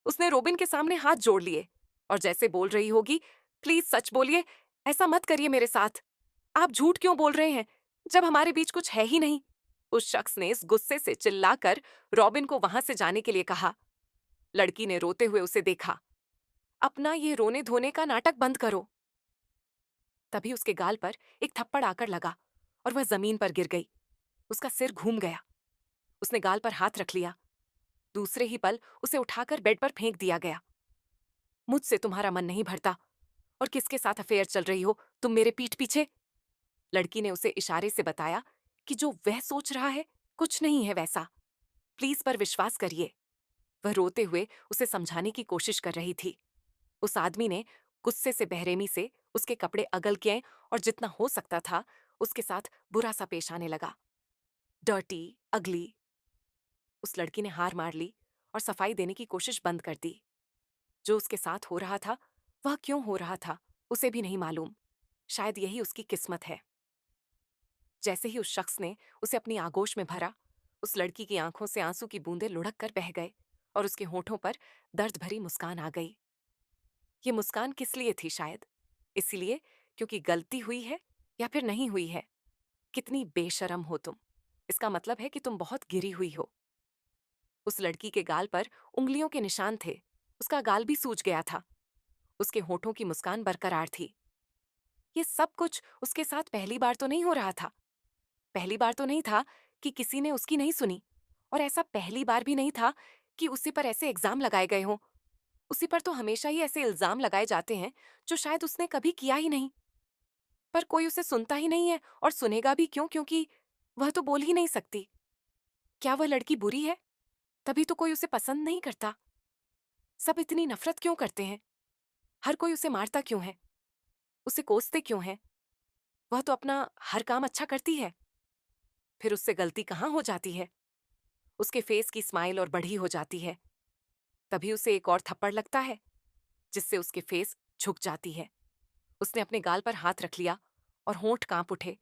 उसने रोबिन के सामने हाथ जोड़ लिए और जैसे बोल रही होगी, प्लीज सच बोलिए, ऐसा मत करिए मेरे साथ। आप झूठ क्यों बोल रहे हैं जब हमारे बीच कुछ है ही नहीं? उस शख्स ने इस गुस्से से चिल्लाकर रॉबिन को वहां से जाने के लिए कहा। लड़की ने रोते हुए उसे देखा। अपना ये रोने धोने का नाटक बंद करो। तभी उसके गाल पर एक थप्पड़ आकर लगा और वह जमीन पर गिर गई। उसका सिर घूम गया। उसने गाल पर हाथ रख लिया। दूसरे ही पल उसे उठाकर बेड पर फेंक दिया गया। मुझसे तुम्हारा मन नहीं भरता, और किसके साथ अफेयर चल रही हो तुम मेरे पीठ पीछे? लड़की ने उसे इशारे से बताया कि जो वह सोच रहा है कुछ नहीं है वैसा। प्लीज पर विश्वास करिए। वह रोते हुए उसे समझाने की कोशिश कर रही थी। उस आदमी ने गुस्से से बेरहमी से उसके कपड़े अगल किए और जितना हो सकता था उसके साथ बुरा सा पेश आने लगा। डर्टी, अगली। उस लड़की ने हार मार ली और सफाई देने की कोशिश बंद कर दी। जो उसके साथ हो रहा था वह क्यों हो रहा था उसे भी नहीं मालूम। शायद यही उसकी किस्मत है। जैसे ही उस शख्स ने उसे अपनी आगोश में भरा, उस लड़की की आंखों से आंसू की बूंदें लुढ़क कर बह गए और उसके होठों पर दर्द भरी मुस्कान आ गई। ये मुस्कान किस लिए थी? शायद इसलिए क्योंकि गलती हुई है या फिर नहीं हुई है। कितनी बेशरम हो तुम! इसका मतलब है कि तुम बहुत गिरी हुई हो। उस लड़की के गाल पर उंगलियों के निशान थे। उसका गाल भी सूज गया था। उसके होठों की मुस्कान बरकरार थी। ये सब कुछ उसके साथ पहली बार तो नहीं हो रहा था। पहली बार तो नहीं था कि किसी ने उसकी नहीं सुनी, और ऐसा पहली बार भी नहीं था कि उसी पर ऐसे इल्जाम लगाए गए हों। उसी पर तो हमेशा ही ऐसे इल्जाम लगाए जाते हैं जो शायद उसने कभी किया ही नहीं। पर कोई उसे सुनता ही नहीं है, और सुनेगा भी क्यों, क्योंकि वह तो बोल ही नहीं सकती। क्या वह लड़की बुरी है? तभी तो कोई उसे पसंद नहीं करता। सब इतनी नफरत क्यों करते हैं? हर कोई उसे मारता क्यों है? उसे कोसते क्यों है? वह तो अपना हर काम अच्छा करती है। फिर उससे गलती कहाँ हो जाती है? उसके फेस की स्माइल और बढ़ी हो जाती है। तभी उसे एक और थप्पड़ लगता है जिससे उसके फेस झुक जाती है। उसने अपने गाल पर हाथ रख लिया और होंठ कांप उठे।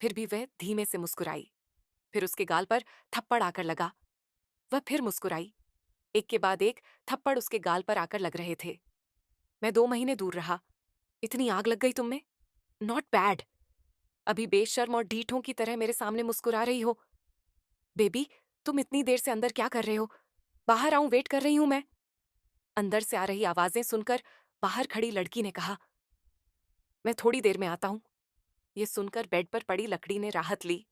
फिर भी वह धीमे से मुस्कुराई। फिर उसके गाल पर थप्पड़ आकर लगा। वह फिर मुस्कुराई। एक के बाद एक थप्पड़ उसके गाल पर आकर लग रहे थे। मैं 2 महीने दूर रहा। इतनी आग लग गई तुम में? Not bad. अभी बेशर्म और ढीठों की तरह मेरे सामने मुस्कुरा रही हो। बेबी, तुम इतनी देर से अंदर क्या कर रहे हो? बाहर आऊं, वेट कर रही हूं मैं। अंदर से आ रही आवाजें सुनकर बाहर खड़ी लड़की ने कहा। मैं थोड़ी देर में आता हूं। ये सुनकर बेड पर पड़ी लकड़ी ने राहत ली।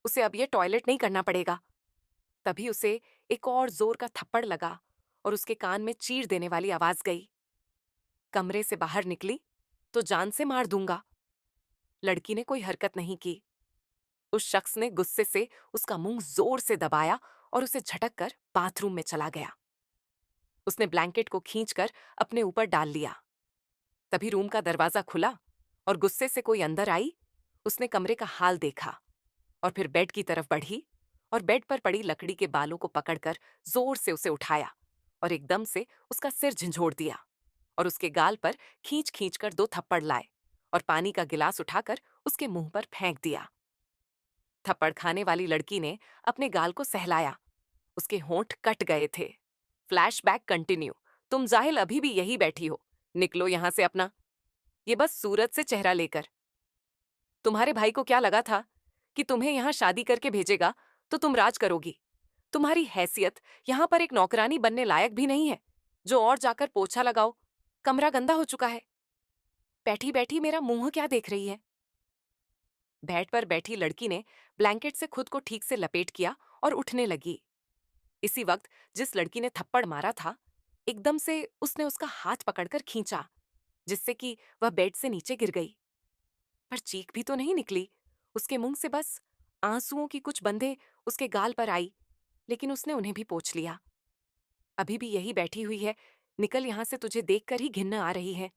उसे अब ये टॉयलेट नहीं करना पड़ेगा। तभी उसे एक और जोर का थप्पड़ लगा और उसके कान में चीर देने वाली आवाज गई। कमरे से बाहर निकली तो जान से मार दूंगा। लड़की ने कोई हरकत नहीं की। उस शख्स ने गुस्से से उसका मुंह जोर से दबाया और उसे झटक कर बाथरूम में चला गया। उसने ब्लैंकेट को खींचकर अपने ऊपर डाल लिया। तभी रूम का दरवाजा खुला और गुस्से से कोई अंदर आई। उसने कमरे का हाल देखा और फिर बेड की तरफ बढ़ी और बेड पर पड़ी लकड़ी के बालों को पकड़कर जोर से उसे उठाया और एकदम से उसका सिर झंझोड़ दिया और उसके गाल पर खींच खींच कर 2 थप्पड़ लाए और पानी का गिलास उठाकर उसके मुंह पर फेंक दिया। थप्पड़ खाने वाली लड़की ने अपने गाल को सहलाया। उसके होंठ कट गए थे। Flashback continue. तुम जाहिल अभी भी यही बैठी हो। निकलो यहां से अपना। ये बस सूरत से चेहरा लेकर। तुम्हारे भाई को क्या लगा था कि तुम्हें यहां शादी करके भेजेगा तो तुम राज करोगी? तुम्हारी हैसियत यहां पर एक नौकरानी बनने लायक भी नहीं है जो और जाकर पोछा लगाओ। कमरा गंदा हो चुका है। बैठी बैठी मेरा मुंह क्या देख रही है? बेड पर बैठी लड़की ने ब्लैंकेट से खुद को ठीक से लपेट किया और उठने लगी। इसी वक्त जिस लड़की ने थप्पड़ मारा था, एकदम से उसने उसका हाथ पकड़कर खींचा, जिससे कि वह बेड से नीचे गिर गई। पर चीख भी तो नहीं निकली। उसके मुंह से बस आंसुओं की कुछ बंदें उसके गाल पर आई, लेकिन उसने उन्हें भी पोंछ लिया। अभी भी यही बैठी हुई है। निकल यहां से, तुझे देखकर ही घिन्न आ रही है।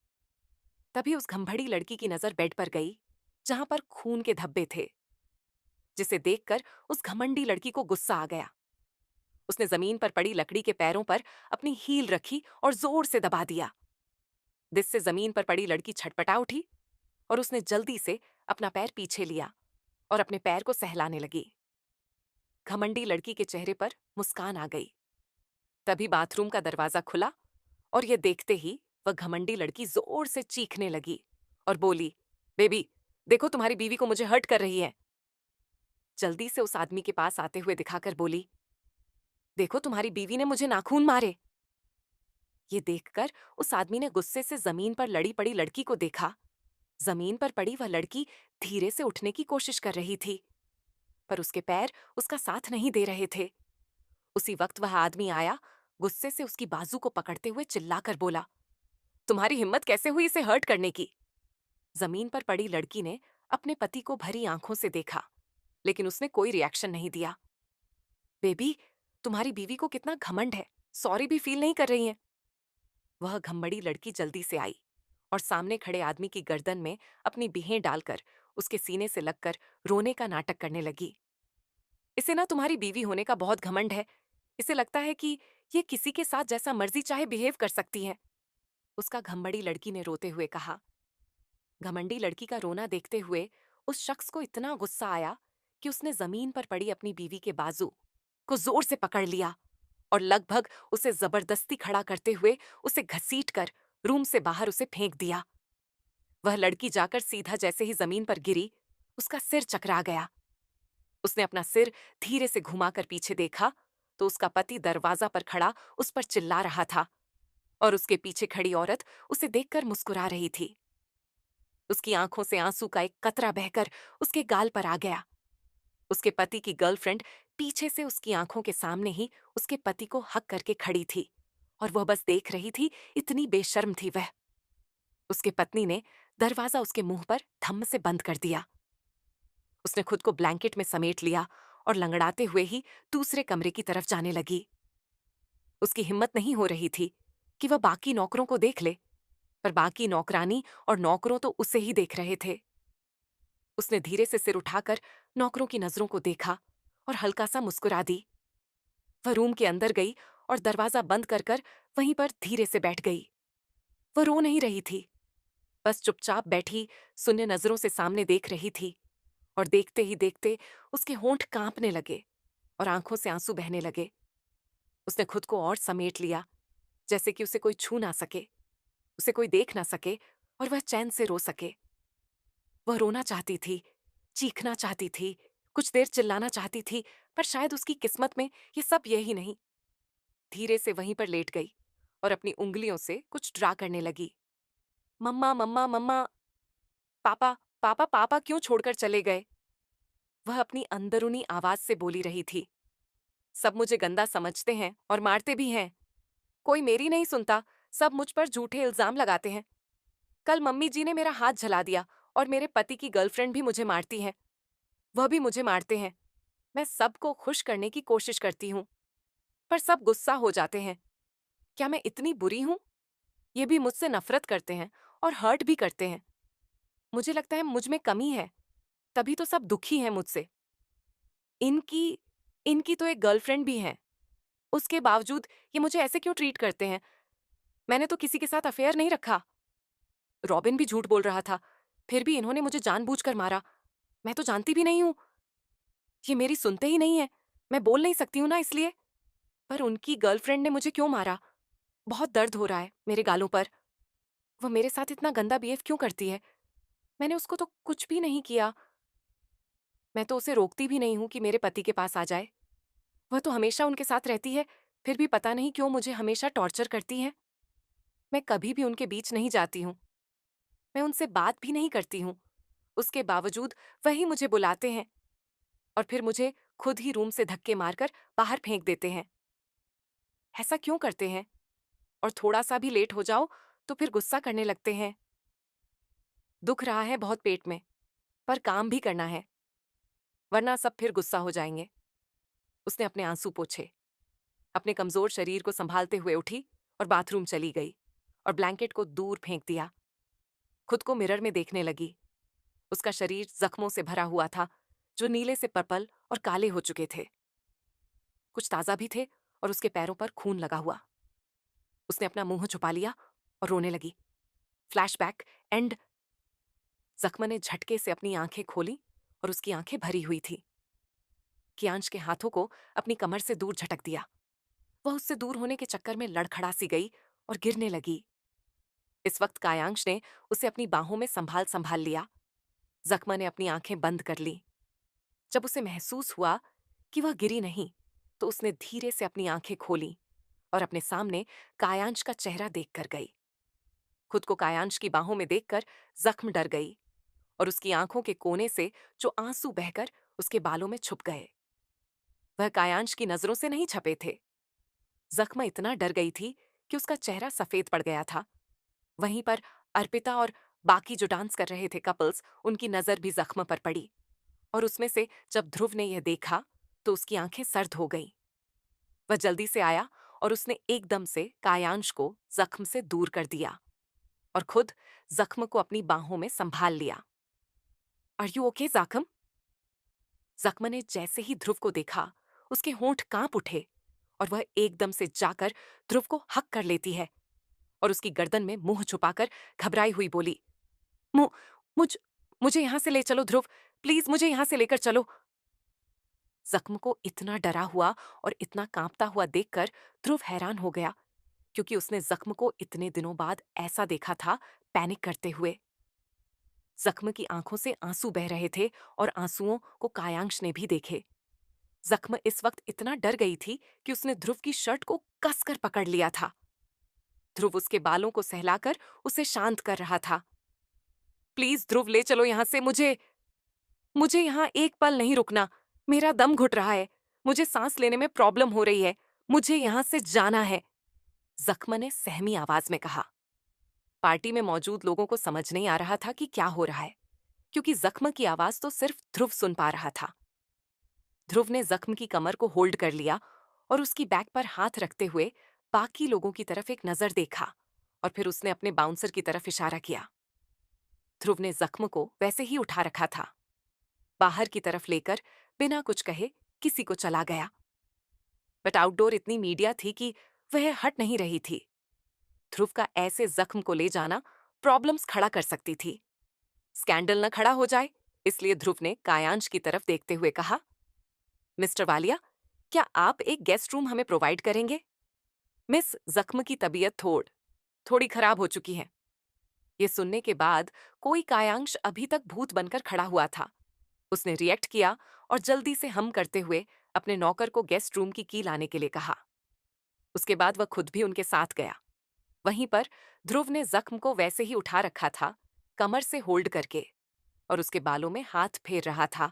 तभी उस घंभड़ी लड़की की नजर बेड पर गई जहां पर खून के धब्बे थे, जिसे देखकर उस घमंडी लड़की को गुस्सा आ गया। उसने जमीन पर पड़ी लकड़ी के पैरों पर अपनी हील रखी और जोर से दबा दिया। जिससे जमीन पर पड़ी लड़की छटपटा उठी और उसने जल्दी से अपना पैर पीछे लिया और अपने पैर को सहलाने लगी। घमंडी लड़की के चेहरे पर मुस्कान आ गई। तभी बाथरूम का दरवाजा खुला और ये देखते ही वह घमंडी लड़की जोर से चीखने लगी और बोली, बेबी, देखो तुम्हारी बीवी को मुझे हर्ट कर रही है। जल्दी से उस आदमी के पास आते हुए दिखाकर बोली, देखो तुम्हारी बीवी ने मुझे नाखून मारे। ये देखकर उस आदमी ने गुस्से से जमीन पर लड़ी पड़ी लड़की को देखा। जमीन पर पड़ी वह लड़की धीरे से उठने की कोशिश कर रही थी, पर उसके पैर उसका साथ नहीं दे रहे थे। उसी वक्त वह आदमी आया, गुस्से से उसकी बाजू को पकड़ते हुए चिल्लाकर बोला, तुम्हारी हिम्मत कैसे हुई इसे हर्ट करने की? जमीन पर पड़ी लड़की ने अपने पति को भरी आंखों से देखा, लेकिन उसने कोई रिएक्शन नहीं दिया। बेबी, तुम्हारी बीवी को कितना घमंड है, सॉरी भी फील नहीं कर रही है। वह घमबड़ी लड़की जल्दी से आई और सामने खड़े आदमी की गर्दन में अपनी बीहें डालकर उसके सीने से लगकर रोने का नाटक करने लगी। इसे ना तुम्हारी बीवी होने का बहुत घमंड है। इसे लगता है कि ये किसी के साथ जैसा मर्जी चाहे बिहेव कर सकती है, उसका घमबड़ी लड़की ने रोते हुए कहा। घमंडी लड़की का रोना देखते हुए उस शख्स को इतना गुस्सा आया कि उसने जमीन पर पड़ी अपनी बीवी के बाजू को जोर से पकड़ लिया और लगभग उसे जबरदस्ती खड़ा करते हुए उसे घसीटकर रूम से बाहर उसे फेंक दिया। वह लड़की जाकर सीधा जैसे ही जमीन पर गिरी, उसका सिर चकरा गया। उसने अपना सिर धीरे से घुमाकर पीछे देखा तो उसका पति दरवाजा पर खड़ा उस पर चिल्ला रहा था और उसके पीछे खड़ी औरत उसे देखकर मुस्कुरा रही थी। उसकी आंखों से आंसू का एक कतरा बहकर उसके गाल पर आ गया। उसके पति की गर्लफ्रेंड पीछे से उसकी आंखों के सामने ही उसके पति को हक करके खड़ी थी और वह बस देख रही थी, इतनी बेशर्म थी वह। उसके पत्नी ने दरवाजा उसके मुंह पर धम्म से बंद कर दिया। उसने खुद को ब्लैंकेट में समेट लिया और लंगड़ाते हुए ही दूसरे कमरे की तरफ जाने लगी। उसकी हिम्मत नहीं हो रही थी कि वह बाकी नौकरों को देख ले, पर बाकी नौकरानी और नौकरों तो उसे ही देख रहे थे। उसने धीरे से सिर उठाकर नौकरों की नजरों को देखा और हल्का सा मुस्कुरा दी। वह रूम के अंदर गई और दरवाजा बंद कर कर वहीं पर धीरे से बैठ गई। वह रो नहीं रही थी, बस चुपचाप बैठी शून्य नजरों से सामने देख रही थी और देखते ही देखते उसके होंठ कांपने लगे और आंखों से आंसू बहने लगे। उसने खुद को और समेट लिया, जैसे कि उसे कोई छू ना सके, उसे कोई देख ना सके और वह चैन से रो सके। वह रोना चाहती थी, चीखना चाहती थी, कुछ देर चिल्लाना चाहती थी, पर शायद उसकी किस्मत में ये सब यही नहीं। धीरे से वहीं पर लेट गई और अपनी उंगलियों से कुछ ड्रा करने लगी। मम्मा मम्मा मम्मा, पापा पापा पापा क्यों छोड़कर चले गए? वह अपनी अंदरूनी आवाज से बोली रही थी। सब मुझे गंदा समझते हैं और मारते भी हैं। कोई मेरी नहीं सुनता, सब मुझ पर झूठे इल्जाम लगाते हैं। कल मम्मी जी ने मेरा हाथ जला दिया और मेरे पति की गर्लफ्रेंड भी मुझे मारती है। वह भी मुझे मारते हैं। मैं सबको खुश करने की कोशिश करती हूँ, पर सब गुस्सा हो जाते हैं। क्या मैं इतनी बुरी हूँ? ये भी मुझसे नफरत करते हैं और हर्ट भी करते हैं। मुझे लगता है मुझ में कमी है, तभी तो सब दुखी हैं मुझसे। इनकी इनकी तो एक गर्लफ्रेंड भी है, उसके बावजूद ये मुझे ऐसे क्यों ट्रीट करते हैं? मैंने तो किसी के साथ अफेयर नहीं रखा। रॉबिन भी झूठ बोल रहा था, फिर भी इन्होंने मुझे जानबूझकर मारा। मैं तो जानती भी नहीं हूँ। ये मेरी सुनते ही नहीं है। मैं बोल नहीं सकती हूँ ना इसलिए। पर उनकी गर्लफ्रेंड ने मुझे क्यों मारा? बहुत दर्द हो रहा है मेरे गालों पर। वो मेरे साथ इतना गंदा बिहेव क्यों करती है? मैंने उसको तो कुछ भी नहीं किया। मैं तो उसे रोकती भी नहीं हूँ कि मेरे पति के पास आ जाए। वह तो हमेशा उनके साथ रहती है, फिर भी पता नहीं क्यों मुझे हमेशा टॉर्चर करती है। मैं कभी भी उनके बीच नहीं जाती हूँ। मैं उनसे बात भी नहीं करती हूँ। उसके बावजूद वही मुझे बुलाते हैं और फिर मुझे खुद ही रूम से धक्के मारकर बाहर फेंक देते हैं। ऐसा क्यों करते हैं? और थोड़ा सा भी लेट हो जाओ तो फिर गुस्सा करने लगते हैं। दुख रहा है बहुत पेट में, पर काम भी करना है, वरना सब फिर गुस्सा हो जाएंगे। उसने अपने आंसू पोंछे, अपने कमजोर शरीर को संभालते हुए उठी और बाथरूम चली गई और ब्लैंकेट को दूर फेंक दिया। खुद को मिरर में देखने लगी। उसका शरीर जख्मों से भरा हुआ था, जो नीले से पर्पल और काले हो चुके थे। कुछ ताजा भी थे और उसके पैरों पर खून लगा हुआ। उसने अपना मुंह छुपा लिया और रोने लगी। Flashback and. जख्म ने झटके से अपनी आंखें खोली और उसकी आंखें भरी हुई थी। कियांश के हाथों को अपनी कमर से दूर झटक दिया। वह उससे दूर होने के चक्कर में लड़खड़ा सी गई और गिरने लगी। इस वक्त कायांश ने उसे अपनी बाहों में संभाल संभाल लिया। जख्म ने अपनी आंखें बंद कर ली। जब उसे महसूस हुआ कि वह गिरी नहीं, तो उसने धीरे से अपनी आंखें खोली और अपने सामने कायांश का चेहरा देखकर गई। खुद को कायांश की बाहों में देखकर जख्म डर गई और उसकी आंखों के कोने से जो आंसू बहकर उसके बालों में छुप गए, वह कायांश की नजरों से नहीं छपे थे। जख्म इतना डर गई थी कि उसका चेहरा सफेद पड़ गया था। वहीं पर अर्पिता और बाकी जो डांस कर रहे थे कपल्स, उनकी नजर भी जख्म पर पड़ी और उसमें से जब ध्रुव ने यह देखा तो उसकी आंखें सर्द हो गईं। वह जल्दी से आया और उसने एकदम से कायांश को जख्म से दूर कर दिया और खुद जख्म को अपनी बाहों में संभाल लिया। आर यू ओके जख्म? जख्म ने जैसे ही ध्रुव को देखा, उसके होंठ कांप उठे और वह एकदम से जाकर ध्रुव को हक कर लेती है और उसकी गर्दन में मुंह छुपाकर घबराई हुई बोली, मु, मुझ मुझे यहां से ले चलो ध्रुव, प्लीज मुझे यहां से लेकर चलो। जख्म को इतना डरा हुआ और इतना कांपता हुआ देखकर ध्रुव हैरान हो गया, क्योंकि उसने जख्म को इतने दिनों बाद ऐसा देखा था, पैनिक करते हुए। जख्म की आंखों से आंसू बह रहे थे और आंसुओं को कायांश ने भी देखे। जख्म इस वक्त इतना डर गई थी कि उसने ध्रुव की शर्ट को कसकर पकड़ लिया था। ध्रुव उसके बालों को सहलाकर उसे शांत कर रहा था। प्लीज ध्रुव, ले चलो यहां से, मुझे मुझे यहां एक पल नहीं रुकना। मेरा दम घुट रहा है, मुझे सांस लेने में प्रॉब्लम हो रही है, मुझे यहां से जाना है, जख्म ने सहमी आवाज में कहा। पार्टी में मौजूद लोगों को समझ नहीं आ रहा था कि क्या हो रहा है, क्योंकि जख्म की आवाज तो सिर्फ ध्रुव सुन पा रहा था। ध्रुव ने जख्म की कमर को होल्ड कर लिया और उसकी बैक पर हाथ रखते हुए बाकी लोगों की तरफ एक नजर देखा और फिर उसने अपने बाउंसर की तरफ इशारा किया। ध्रुव ने जख्म को वैसे ही उठा रखा था, बाहर की तरफ लेकर बिना कुछ कहे किसी को चला गया। बट आउटडोर इतनी मीडिया थी कि वह हट नहीं रही थी। ध्रुव का ऐसे जख्म को ले जाना प्रॉब्लम्स खड़ा कर सकती थी। स्कैंडल न खड़ा हो जाए, इसलिए ध्रुव ने कायांश की तरफ देखते हुए कहा, मिस्टर वालिया, क्या आप एक गेस्ट रूम हमें प्रोवाइड करेंगे? मिस, जख्म की तबीयत थोड़ी खराब हो चुकी है। ये सुनने के बाद कोई कायांश अभी तक भूत बनकर खड़ा हुआ था। उसने रिएक्ट किया और जल्दी से हम करते हुए अपने नौकर को गेस्ट रूम की की लाने के लिए कहा। उसके बाद वह खुद भी उनके साथ गया। वहीं पर ध्रुव ने जख्म को वैसे ही उठा रखा था, कमर से होल्ड करके, और उसके बालों में हाथ फेर रहा था।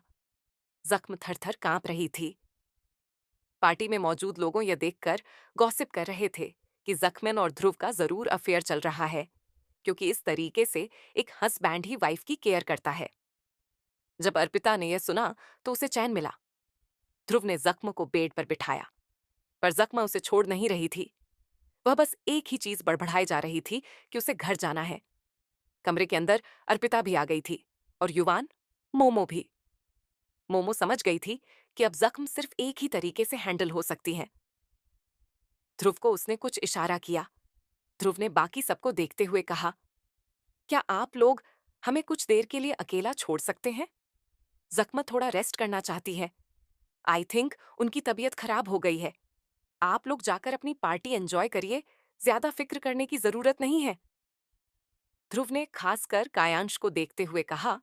जख्म थर-थर कांप रही थी। पार्टी में मौजूद लोगों यह देखकर गॉसिप कर रहे थे कि जख्मन और ध्रुव का जरूर अफेयर चल रहा है, क्योंकि इस तरीके से एक हस्बैंड ही वाइफ की केयर करता है। जब अर्पिता ने यह सुना तो उसे चैन मिला। ध्रुव ने जख्म को बेड पर बिठाया, पर जख्म उसे छोड़ नहीं रही थी। वह बस एक ही चीज बड़बड़ाई जा रही थी कि उसे घर जाना है। कमरे के अंदर अर्पिता भी आ गई थी और युवान, मोमो भी। मोमो समझ गई थी कि अब जख्म सिर्फ एक ही तरीके से हैंडल हो सकती है। ध्रुव को उसने कुछ इशारा किया। ध्रुव ने बाकी सबको देखते हुए कहा, क्या आप लोग हमें कुछ देर के लिए अकेला छोड़ सकते हैं? जख्म थोड़ा रेस्ट करना चाहती है। आई थिंक उनकी तबीयत खराब हो गई है। आप लोग जाकर अपनी पार्टी एंजॉय करिए, ज्यादा फिक्र करने की जरूरत नहीं है। ध्रुव ने खासकर कायांश को देखते हुए कहा,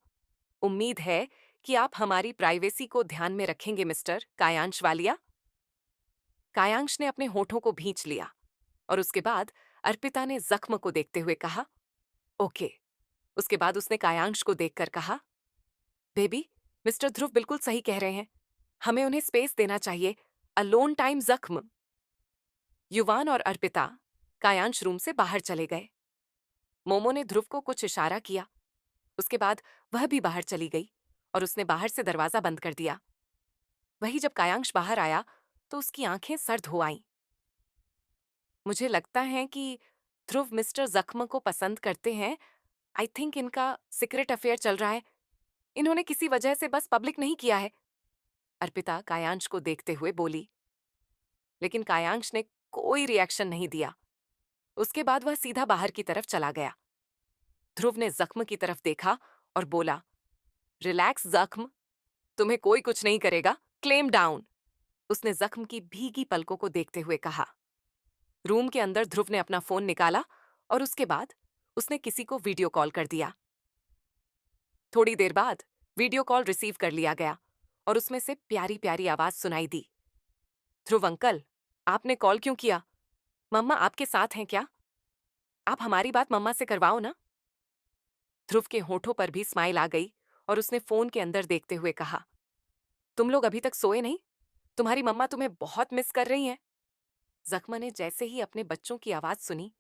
उम्मीद है कि आप हमारी प्राइवेसी को ध्यान में रखेंगे मिस्टर कायांश वालिया। कायांश ने अपने होठों को भींच लिया और उसके बाद अर्पिता ने जख्म को देखते हुए कहा, ओके। उसके बाद उसने कायांश को देखकर कहा, बेबी, मिस्टर ध्रुव बिल्कुल सही कह रहे हैं, हमें उन्हें स्पेस देना चाहिए, अलोन टाइम जख्म। युवान और अर्पिता कायांश रूम से बाहर चले गए। मोमो ने ध्रुव को कुछ इशारा किया। उसके बाद वह भी बाहर चली गई और उसने बाहर से दरवाजा बंद कर दिया। वही जब कायांश बाहर आया तो उसकी आंखें सर्द हो आईं। मुझे लगता है कि ध्रुव मिस्टर जख्म को पसंद करते हैं। आई थिंक इनका सीक्रेट अफेयर चल रहा है। इन्होंने किसी वजह से बस पब्लिक नहीं किया है, अर्पिता कायांश को देखते हुए बोली। लेकिन कायांश ने कोई रिएक्शन नहीं दिया। उसके बाद वह सीधा बाहर की तरफ चला गया। ध्रुव ने जख्म की तरफ देखा और बोला, रिलैक्स जख्म, तुम्हें कोई कुछ नहीं करेगा, क्लेम डाउन। उसने जख्म की भीगी पलकों को देखते हुए कहा। रूम के अंदर ध्रुव ने अपना फोन निकाला और उसके बाद उसने किसी को वीडियो कॉल कर दिया। थोड़ी देर बाद वीडियो कॉल रिसीव कर लिया गया और उसमें से प्यारी प्यारी आवाज सुनाई दी। ध्रुव अंकल, आपने कॉल क्यों किया? मम्मा आपके साथ हैं क्या? आप हमारी बात मम्मा से करवाओ ना। ध्रुव के होठों पर भी स्माइल आ गई और उसने फोन के अंदर देखते हुए कहा, तुम लोग अभी तक सोए नहीं? तुम्हारी मम्मा तुम्हें बहुत मिस कर रही हैं। जख्म ने जैसे ही अपने बच्चों की आवाज सुनी,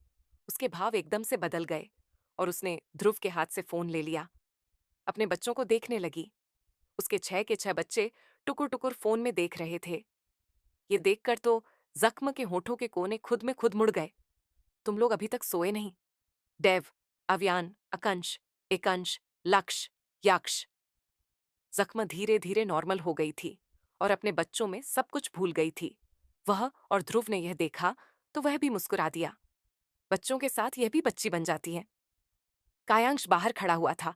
उसके भाव एकदम से बदल गए और उसने ध्रुव के हाथ से फोन ले लिया। अपने बच्चों को देखने लगी। उसके 6 के 6 बच्चे टुकुर टुकुर फोन में देख रहे थे। ये देखकर तो जख्म के होठों के कोने खुद में खुद मुड़ गए। तुम लोग अभी तक सोए नहीं? देव, अव्यान, अकंश, एकंश, लक्ष्य, यक्ष। जख्म धीरे धीरे नॉर्मल हो गई थी और अपने बच्चों में सब कुछ भूल गई थी। वह और ध्रुव ने यह देखा तो वह भी मुस्कुरा दिया। बच्चों के साथ यह भी बच्ची बन जाती है। कायांश बाहर खड़ा हुआ था,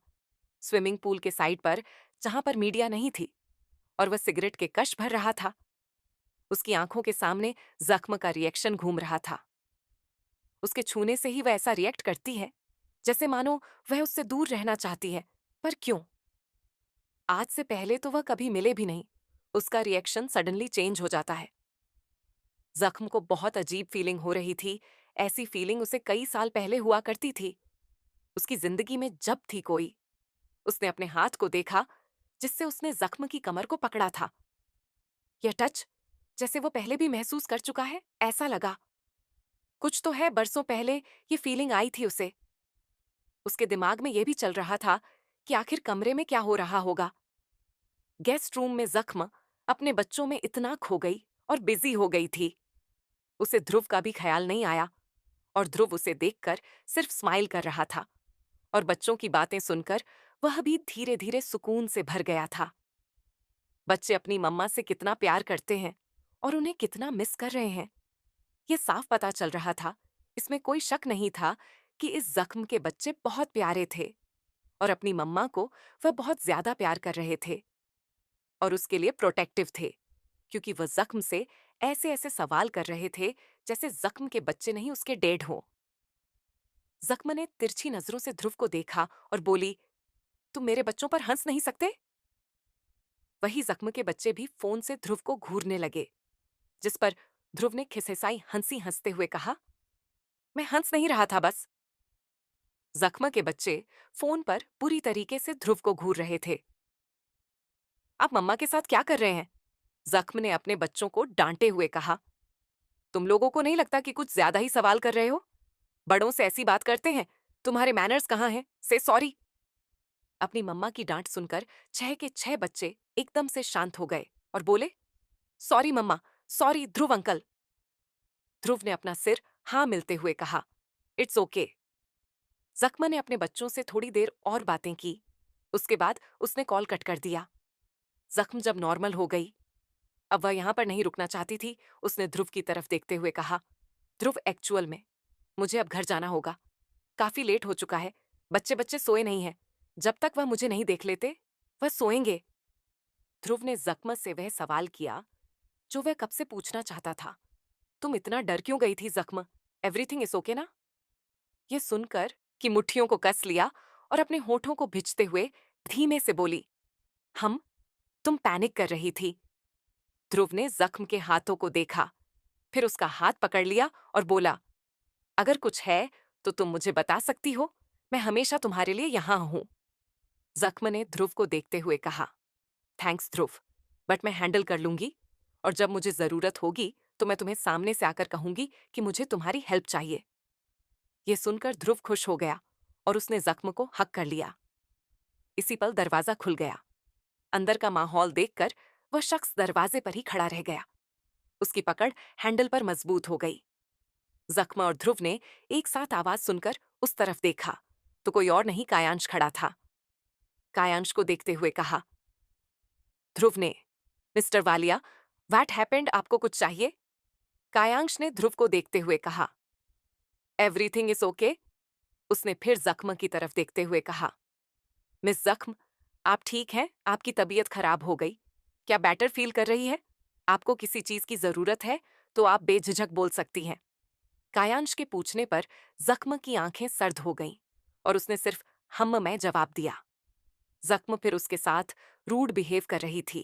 स्विमिंग पूल के साइड पर, जहां पर मीडिया नहीं थी, और वह सिगरेट के कश भर रहा था। उसकी आंखों के सामने जख्म का रिएक्शन घूम रहा था। उसके छूने से ही वह ऐसा रिएक्ट करती है जैसे मानो वह उससे दूर रहना चाहती है। पर क्यों? आज से पहले तो वह कभी मिले भी नहीं। उसका रिएक्शन सडनली चेंज हो जाता है। जख्म को बहुत अजीब फीलिंग हो रही थी। ऐसी फीलिंग उसे कई साल पहले हुआ करती थी। उसकी जिंदगी में जब थी कोई। उसने अपने हाथ को देखा जिससे उसने जख्म की कमर को पकड़ा था। यह टच जैसे वो पहले भी महसूस कर चुका है, ऐसा लगा। कुछ तो है, बरसों पहले ये फीलिंग आई थी उसे। उसके दिमाग में यह भी चल रहा था कि आखिर कमरे में क्या हो रहा होगा। गेस्ट रूम में जख्म अपने बच्चों में इतना खो गई और बिजी हो गई थी। उसे ध्रुव का भी ख्याल नहीं आया और ध्रुव उसे देखकर सिर्फ स्माइल कर रहा था और बच्चों की बातें सुनकर वह भी धीरे धीरे सुकून से भर गया था। बच्चे अपनी मम्मा से कितना प्यार करते हैं और उन्हें कितना मिस कर रहे हैं, ये साफ पता चल रहा था। इसमें कोई शक नहीं था कि इस जख्म के बच्चे बहुत प्यारे थे और अपनी मम्मा को वह बहुत ज्यादा प्यार कर रहे थे और उसके लिए प्रोटेक्टिव थे, क्योंकि वह जख्म से ऐसे ऐसे सवाल कर रहे थे जैसे जख्म के बच्चे नहीं उसके डेड हो। जख्म ने तिरछी नजरों से ध्रुव को देखा और बोली, तुम मेरे बच्चों पर हंस नहीं सकते? वही जख्म के बच्चे भी फोन से ध्रुव को घूरने लगे, जिस पर ध्रुव ने खिसखिसाई हंसी हंसते हुए कहा, मैं हंस नहीं रहा था बस। जख्म के बच्चे फोन पर पूरी तरीके से ध्रुव को घूर रहे थे। आप मम्मा के साथ क्या कर रहे हैं? जख्म ने अपने बच्चों को डांटे हुए कहा, तुम लोगों को नहीं लगता कि कुछ ज्यादा ही सवाल कर रहे हो? बड़ों से ऐसी बात करते हैं? तुम्हारे मैनर्स कहाँ हैं? से सॉरी। अपनी मम्मा की डांट सुनकर 6 के 6 बच्चे एकदम से शांत हो गए और बोले, सॉरी मम्मा, सॉरी ध्रुव अंकल। ध्रुव ने अपना सिर हाँ मिलते हुए कहा, इट्स ओके। जख्म ने अपने बच्चों से थोड़ी देर और बातें की। उसके बाद उसने कॉल कट कर दिया। जख्म जब नॉर्मल हो गई, अब वह यहां पर नहीं रुकना चाहती थी। उसने ध्रुव की तरफ देखते हुए कहा, ध्रुव एक्चुअल में मुझे अब घर जाना होगा। काफी लेट हो चुका है। बच्चे बच्चे सोए नहीं हैं। जब तक वह मुझे नहीं देख लेते वह सोएंगे। ध्रुव ने जख्म से वह सवाल किया जो वह कब से पूछना चाहता था, तुम इतना डर क्यों गई थी जख्म? एवरीथिंग इज ओके ना? यह सुनकर कि मुट्ठियों को कस लिया और अपने होठों को भिजते हुए धीमे से बोली, हम तुम पैनिक कर रही थी। ध्रुव ने जख्म के हाथों को देखा, फिर उसका हाथ पकड़ लिया और बोला, अगर कुछ है तो तुम मुझे बता सकती हो। मैं हमेशा तुम्हारे लिए यहां हूं। जख्म ने ध्रुव को देखते हुए कहा, थैंक्स ध्रुव, बट मैं हैंडल कर लूंगी और जब मुझे जरूरत होगी तो मैं तुम्हें सामने से आकर कहूंगी कि मुझे तुम्हारी हेल्प चाहिए। यह सुनकर ध्रुव खुश हो गया और उसने जख्म को हक कर लिया। इसी पल दरवाजा खुल गया। अंदर का माहौल देखकर वह शख्स दरवाजे पर ही खड़ा रह गया। उसकी पकड़ हैंडल पर मजबूत हो गई। जख्म और ध्रुव ने एक साथ आवाज सुनकर उस तरफ देखा तो कोई और नहीं, कायांश खड़ा था। कायांश को देखते हुए कहा, ध्रुव ने, मिस्टर वालिया, व्हाट हैपेंड? आपको कुछ चाहिए? कायांश ने ध्रुव को देखते हुए कहा, एवरीथिंग इज ओके। उसने फिर जख्म की तरफ देखते हुए कहा, मिस जख्म, आप ठीक हैं? आपकी तबीयत खराब हो गई, क्या बेटर फील कर रही है? आपको किसी चीज की जरूरत है तो आप बेझिझक बोल सकती हैं। कायांश के पूछने पर जख्म की आंखें सर्द हो गईं और उसने सिर्फ हम में जवाब दिया। जख्म फिर उसके साथ रूड बिहेव कर रही थी।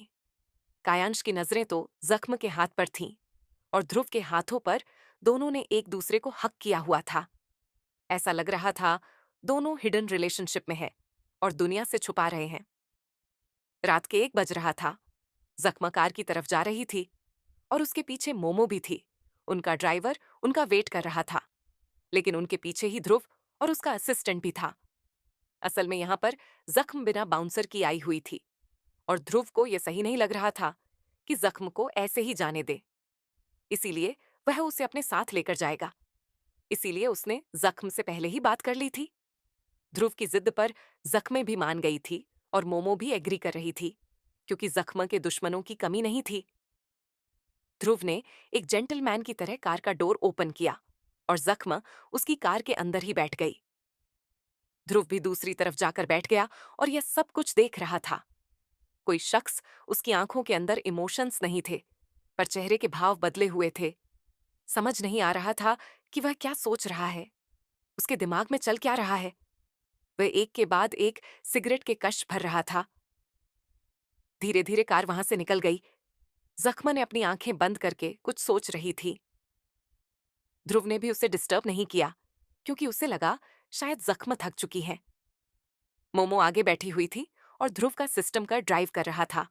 कायांश की नजरें तो जख्म के हाथ पर थीं और ध्रुव के हाथों पर। दोनों ने एक दूसरे को हक किया हुआ था। ऐसा लग रहा था दोनों हिडन रिलेशनशिप में है और दुनिया से छुपा रहे हैं। रात के 1 बज रहा था। जख्म कार की तरफ जा रही थी और उसके पीछे मोमो भी थी। उनका ड्राइवर उनका वेट कर रहा था, लेकिन उनके पीछे ही ध्रुव और उसका असिस्टेंट भी था। असल में यहाँ पर जख्म बिना बाउंसर की आई हुई थी और ध्रुव को यह सही नहीं लग रहा था कि जख्म को ऐसे ही जाने दे। इसीलिए वह उसे अपने साथ लेकर जाएगा। इसीलिए उसने जख्म से पहले ही बात कर ली थी। ध्रुव की जिद पर जख्में भी मान गई थी और मोमो भी एग्री कर रही थी, क्योंकि जख्म के दुश्मनों की कमी नहीं थी। ध्रुव ने एक जेंटलमैन की तरह कार का डोर ओपन किया और जख्म उसकी कार के अंदर ही बैठ गई। ध्रुव भी दूसरी तरफ जाकर बैठ गया और यह सब कुछ देख रहा था। कोई शख्स उसकी आंखों के अंदर इमोशंस नहीं थे, पर चेहरे के भाव बदले हुए थे। समझ नहीं आ रहा था कि वह क्या सोच रहा है, उसके दिमाग में चल क्या रहा है। वह एक के बाद एक सिगरेट के कश भर रहा था। धीरे धीरे कार वहां से निकल गई। जख्म ने अपनी आंखें बंद करके कुछ सोच रही थी। ध्रुव ने भी उसे डिस्टर्ब नहीं किया, क्योंकि उसे लगा शायद जख्म थक चुकी है। मोमो आगे बैठी हुई थी और ध्रुव का सिस्टम का ड्राइव कर रहा था।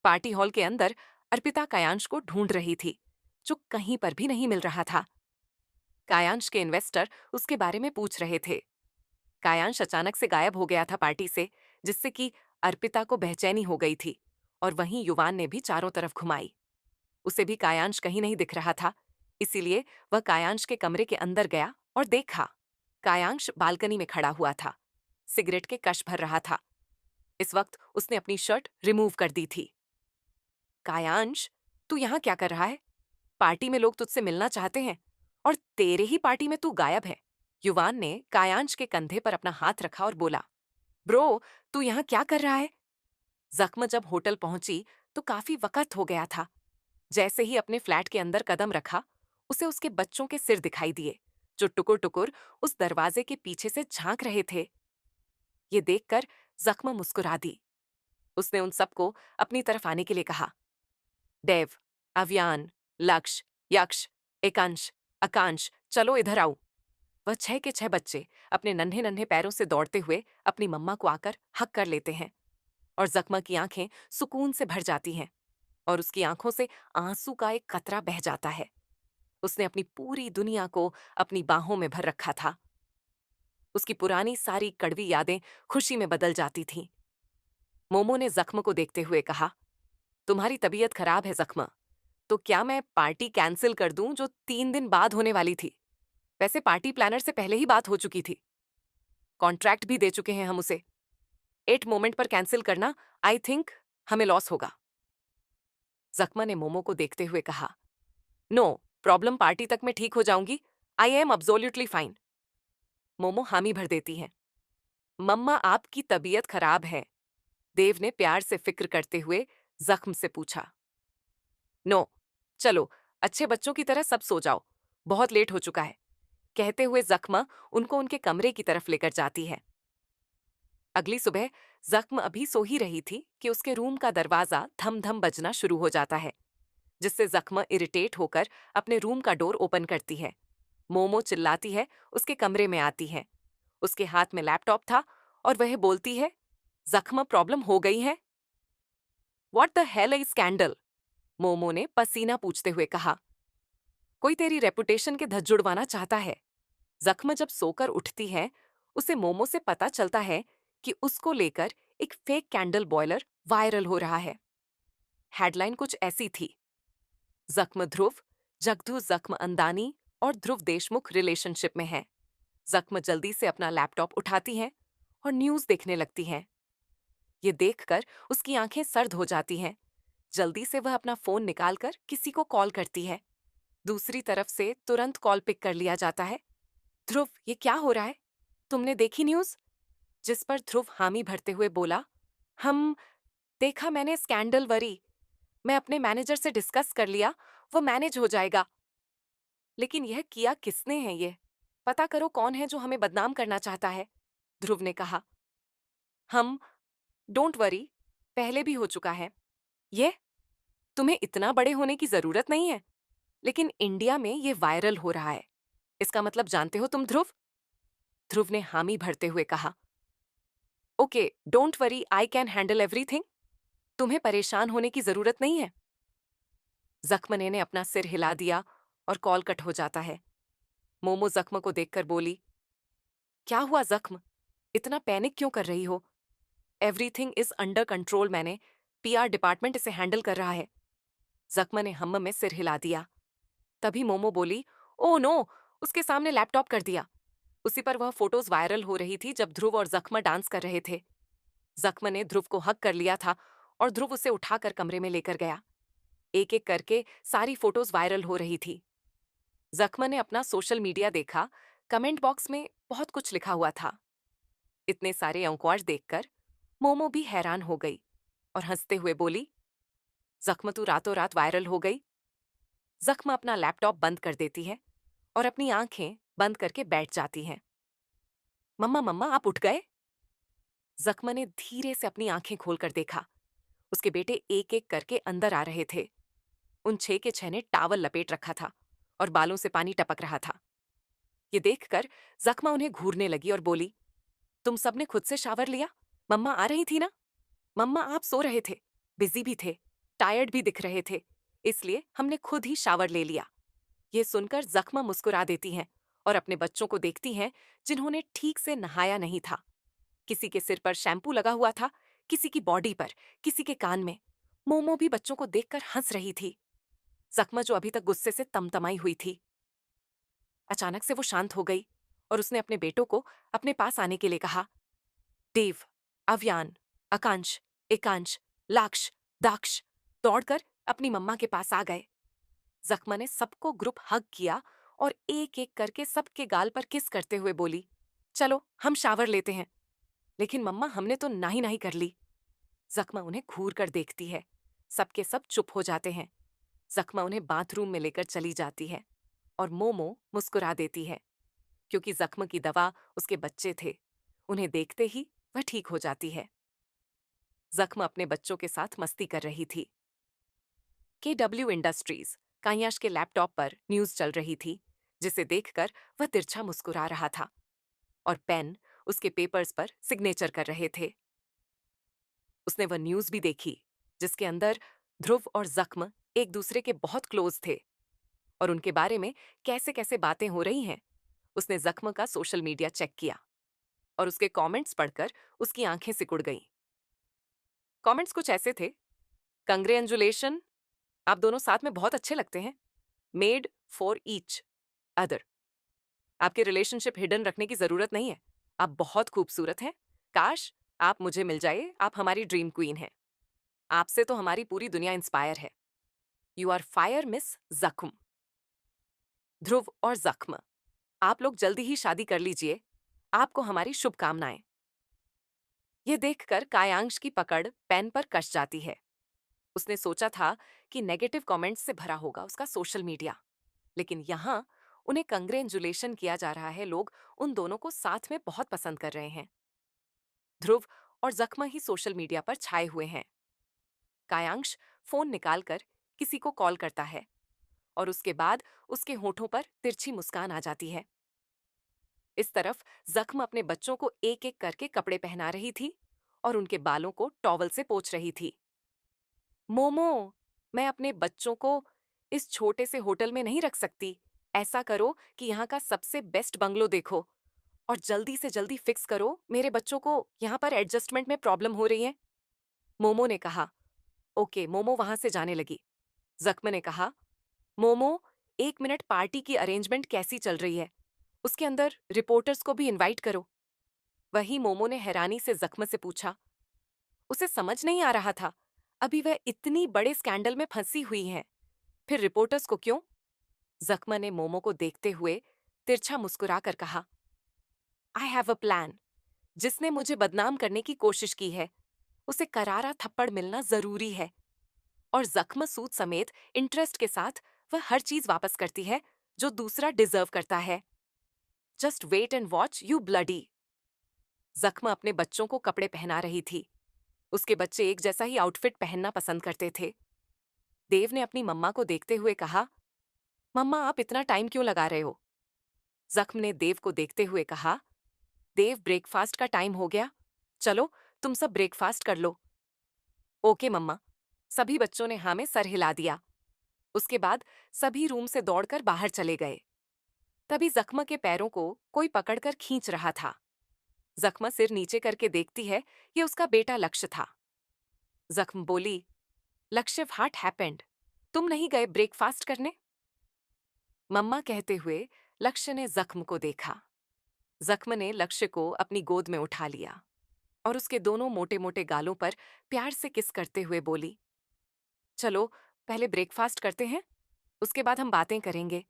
पार्टी हॉल के अंदर अर्पिता कायांश को ढूंढ रही थी, जो कहीं पर भी नहीं मिल रहा था। कायांश के इन्वेस्टर उसके बारे में पूछ रहे थे। कायांश अचानक से गायब हो गया था पार्टी से, जिससे कि अर्पिता को बेचैनी हो गई थी और वहीं युवान ने भी चारों तरफ घुमाई। उसे भी कायांश कहीं नहीं दिख रहा था, इसीलिए वह कायांश के कमरे के अंदर गया और देखा। कायांश बालकनी में खड़ा हुआ था, सिगरेट के कश भर रहा था। इस वक्त उसने अपनी शर्ट रिमूव कर दी थी। कायांश, तू यहाँ क्या कर रहा है? पार्टी में लोग तुझसे मिलना चाहते हैं और तेरे ही पार्टी में तू गायब है। युवान ने कायांश के कंधे पर अपना हाथ रखा और बोला, ब्रो, तू यहाँ क्या कर रहा है? जख्म जब होटल पहुंची तो काफी वक्त हो गया था। जैसे ही अपने फ्लैट के अंदर कदम रखा, उसे उसके बच्चों के सिर दिखाई दिए, जो टुकुर टुकुर उस दरवाजे के पीछे से झांक रहे थे। ये देखकर जख्म मुस्कुरा दी। उसने उन सबको अपनी तरफ आने के लिए कहा। देव, अव्यान, लक्ष्य, यक्ष, एकांश, आकांश, चलो इधर आओ। वह 6 के 6 बच्चे अपने नन्हे नन्हे पैरों से दौड़ते हुए अपनी मम्मा को आकर हक कर लेते हैं और जख्मा की आंखें सुकून से भर जाती हैं और उसकी आंखों से आंसू का एक कतरा बह जाता है। उसने अपनी पूरी दुनिया को अपनी बाहों में भर रखा था। उसकी पुरानी सारी कड़वी यादें खुशी में बदल जाती थीं। मोमो ने जख्म को देखते हुए कहा, तुम्हारी तबीयत खराब है जख्म, तो क्या मैं पार्टी कैंसिल कर दूं जो 3 दिन बाद होने वाली थी? वैसे पार्टी प्लानर से पहले ही बात हो चुकी थी, कॉन्ट्रैक्ट भी दे चुके हैं हम उसे। 8 मोमेंट पर कैंसिल करना, आई थिंक हमें लॉस होगा। जख्मा ने मोमो को देखते हुए कहा, नो प्रॉब्लम, पार्टी तक मैं ठीक हो जाऊंगी। I am absolutely fine. Momo हामी भर देती है। मम्मा, आपकी तबीयत खराब है, देव ने प्यार से फिक्र करते हुए जख्म से पूछा। नो, चलो अच्छे बच्चों की तरह सब सो जाओ, बहुत लेट हो चुका है, कहते हुए जख्मा उनको उनके कमरे की तरफ लेकर जाती है। अगली सुबह जख्म अभी सो ही रही थी कि उसके रूम का दरवाजा धम धम बजना शुरू हो जाता है, जिससे जख्म इरिटेट होकर अपने रूम का डोर ओपन करती है। मोमो चिल्लाती है, उसके कमरे में आती है। उसके हाथ में लैपटॉप था और वह बोलती है, जख्म प्रॉब्लम हो गई है? What the hell is scandal? Momo ने पसीना पूछते हुए कहा। कोई तेरी रेपुटेशन के धज्ज जुड़वाना चाहता है। जख्म जब सोकर उठती है, उसे मोमो से पता चलता है कि उसको लेकर एक फेक कैंडल बॉयलर वायरल हो रहा है। हेडलाइन कुछ ऐसी थी, जख्म ध्रुव, जगधू जख्म अंदानी और ध्रुव देशमुख रिलेशनशिप में है। जख्म जल्दी से अपना लैपटॉप उठाती है और न्यूज देखने लगती है। ये देखकर उसकी आंखें सर्द हो जाती हैं। जल्दी से वह अपना फोन निकालकर किसी को कॉल करती है। दूसरी तरफ से तुरंत कॉल पिक कर लिया जाता है। ध्रुव, ये क्या हो रहा है? तुमने देखी न्यूज? जिस पर ध्रुव हामी भरते हुए बोला, हम देखा मैंने, स्कैंडल वरी। मैं अपने मैनेजर से डिस्कस कर लिया, वो मैनेज हो जाएगा। लेकिन यह किया किसने है ये? पता करो कौन है जो हमें बदनाम करना चाहता है, ध्रुव ने कहा। हम डोंट वरी, पहले भी हो चुका है। ये तुम्हें इतना बड़े होने की जरूरत नहीं है, लेकिन इंडिया में ये वायरल हो रहा है। इसका मतलब जानते हो तुम ध्रुव? ध्रुव ने हामी भरते हुए कहा। Okay, don't worry, I can handle everything. तुम्हें परेशान होने की जरूरत नहीं है। जख्म ने अपना सिर हिला दिया और कॉल कट हो जाता है। मोमो जख्म को देखकर बोली, क्या हुआ जख्म? इतना पैनिक क्यों कर रही हो? एवरीथिंग इज अंडर कंट्रोल, मैंने पीआर डिपार्टमेंट इसे हैंडल कर रहा है। जख्म ने हम्म में सिर हिला दिया। तभी मोमो बोली, ओह नो, उसके सामने लैपटॉप कर दिया। उसी पर वह फोटोज वायरल हो रही थी जब ध्रुव और जख्म डांस कर रहे थे। जख्म ने ध्रुव को हक कर लिया था और ध्रुव उसे उठाकर कमरे में लेकर गया। एक एक करके सारी फोटोज वायरल हो रही थी। जख्म ने अपना सोशल मीडिया देखा। कमेंट बॉक्स में बहुत कुछ लिखा हुआ था। इतने सारे अंकवार देखकर मोमो भी हैरान हो गई और हंसते हुए बोली, जख्म तू रातों रात वायरल हो गई। जख्म अपना लैपटॉप बंद कर देती है और अपनी आंखें बंद करके बैठ जाती हैं। मम्मा मम्मा, आप उठ गए? जख्म ने धीरे से अपनी आंखें खोलकर देखा। उसके बेटे एक एक करके अंदर आ रहे थे। उन 6 के 6 ने टावल लपेट रखा था और बालों से पानी टपक रहा था। ये देखकर जख्मा उन्हें घूरने लगी और बोली, तुम सबने खुद से शावर लिया? मम्मा आ रही थी ना? मम्मा आप सो रहे थे, बिजी भी थे, टायर्ड भी दिख रहे थे, इसलिए हमने खुद ही शावर ले लिया। ये सुनकर जख्मा मुस्कुरा देती हैं और अपने बच्चों को देखती हैं जिन्होंने ठीक से नहाया नहीं था। किसी के सिर पर शैम्पू लगा हुआ था, किसी की बॉडी पर, किसी के कान में। मोमो भी बच्चों को देखकर हंस रही थी। जख्मा जो अभी तक गुस्से से तमतमाई हुई थी, अचानक से वो शांत हो गई और उसने अपने बेटों को अपने पास आने के लिए कहा। देव, अव्यान, आकांश, एकांश, लाक्ष, दाक्ष दौड़कर अपनी मम्मा के पास आ गए। जख्मा ने सबको ग्रुप हग किया और एक एक करके सबके गाल पर किस करते हुए बोली, चलो हम शावर लेते हैं। लेकिन मम्मा हमने तो नाही नाही कर ली। जख्मा उन्हें घूर कर देखती है। सबके सब चुप हो जाते हैं। जख्मा उन्हें बाथरूम में लेकर चली जाती है और मोमो मुस्कुरा देती है, क्योंकि जख्म की दवा उसके बच्चे थे। उन्हें देखते ही वह ठीक हो जाती है। जख्म अपने बच्चों के साथ मस्ती कर रही थी। KW इंडस्ट्रीज, कायाश के लैपटॉप पर न्यूज चल रही थी, जिसे देखकर वह तिरछा मुस्कुरा रहा था और पेन उसके पेपर्स पर सिग्नेचर कर रहे थे। उसने वह न्यूज भी देखी जिसके अंदर ध्रुव और जख्म एक दूसरे के बहुत क्लोज थे और उनके बारे में कैसे कैसे बातें हो रही हैं। उसने जख्म का सोशल मीडिया चेक किया और उसके कमेंट्स पढ़कर उसकी आंखें सिकुड़ गईं। कमेंट्स कुछ ऐसे थे, कंग्रेचुलेशन, आप दोनों साथ में बहुत अच्छे लगते हैं, मेड फॉर ईच अदर, आपके रिलेशनशिप हिडन रखने की जरूरत नहीं है, आप बहुत खूबसूरत हैं, काश आप मुझे मिल जाए, आप हमारी ड्रीम क्वीन हैं, आपसे तो हमारी पूरी दुनिया इंस्पायर है, यू आर फायर मिस जख्म। ध्रुव और जख्म, आप लोग जल्दी ही शादी कर लीजिए, आपको हमारी शुभकामनाएं। यह देखकर कायांश की पकड़ पेन पर कस जाती है। उसने सोचा था कि नेगेटिव कमेंट्स से भरा होगा उसका सोशल मीडिया, लेकिन यहाँ उन्हें कंग्रेचुलेशन किया जा रहा है। लोग उन दोनों को साथ में बहुत पसंद कर रहे हैं। ध्रुव और जख्म ही सोशल मीडिया पर छाए हुए हैं। कायांश फोन निकालकर किसी को कॉल करता है और उसके बाद उसके होठों पर तिरछी मुस्कान आ जाती है। इस तरफ जख्म अपने बच्चों को एक एक करके कपड़े पहना रही थी और उनके बालों को टॉवल से पोंछ रही थी। मोमो, मैं अपने बच्चों को इस छोटे से होटल में नहीं रख सकती। ऐसा करो कि यहाँ का सबसे बेस्ट बंगलो देखो और जल्दी से जल्दी फिक्स करो, मेरे बच्चों को यहाँ पर एडजस्टमेंट में प्रॉब्लम हो रही है। मोमो ने कहा। ओके, मोमो वहां से जाने लगी। जख्म ने कहा, मोमो, 1 मिनट, पार्टी की अरेंजमेंट कैसी चल रही है? उसके अंदर रिपोर्टर्स को भी इनवाइट करो। वही मोमो ने हैरानी से जख्म से पूछा। उसे समझ नहीं आ रहा था, अभी वह इतनी बड़े स्कैंडल में फंसी हुई है, फिर रिपोर्टर्स को क्यों? जख्म ने मोमो को देखते हुए तिरछा मुस्कुराकर कहा, आई हैव अ प्लान। जिसने मुझे बदनाम करने की कोशिश की है, उसे करारा थप्पड़ मिलना जरूरी है। और जख्म सूद समेत इंटरेस्ट के साथ वह हर चीज वापस करती है जो दूसरा डिजर्व करता है। Just wait and watch you bloody. जख्म अपने बच्चों को कपड़े पहना रही थी। उसके बच्चे एक जैसा ही आउटफिट पहनना पसंद करते थे। देव ने अपनी मम्मा को देखते हुए कहा, मम्मा आप इतना टाइम क्यों लगा रहे हो? जख्म ने देव को देखते हुए कहा, देव ब्रेकफास्ट का टाइम हो गया, चलो तुम सब ब्रेकफास्ट कर लो। ओके मम्मा। सभी बच्चों ने हाँ में सर हिला दिया। उसके बाद सभी रूम से दौड़कर बाहर चले गए। तभी जख्म के पैरों को कोई पकड़कर खींच रहा था। जख्म सिर नीचे करके देखती है, ये उसका बेटा लक्ष्य था। जख्म बोली, लक्ष्य व्हाट हैपेंड? तुम नहीं गए ब्रेकफास्ट करने? मम्मा कहते हुए लक्ष्य ने जख्म को देखा। जख्म ने लक्ष्य को अपनी गोद में उठा लिया और उसके दोनों मोटे मोटे गालों पर प्यार से किस करते हुए बोली, चलो पहले ब्रेकफास्ट करते हैं, उसके बाद हम बातें करेंगे।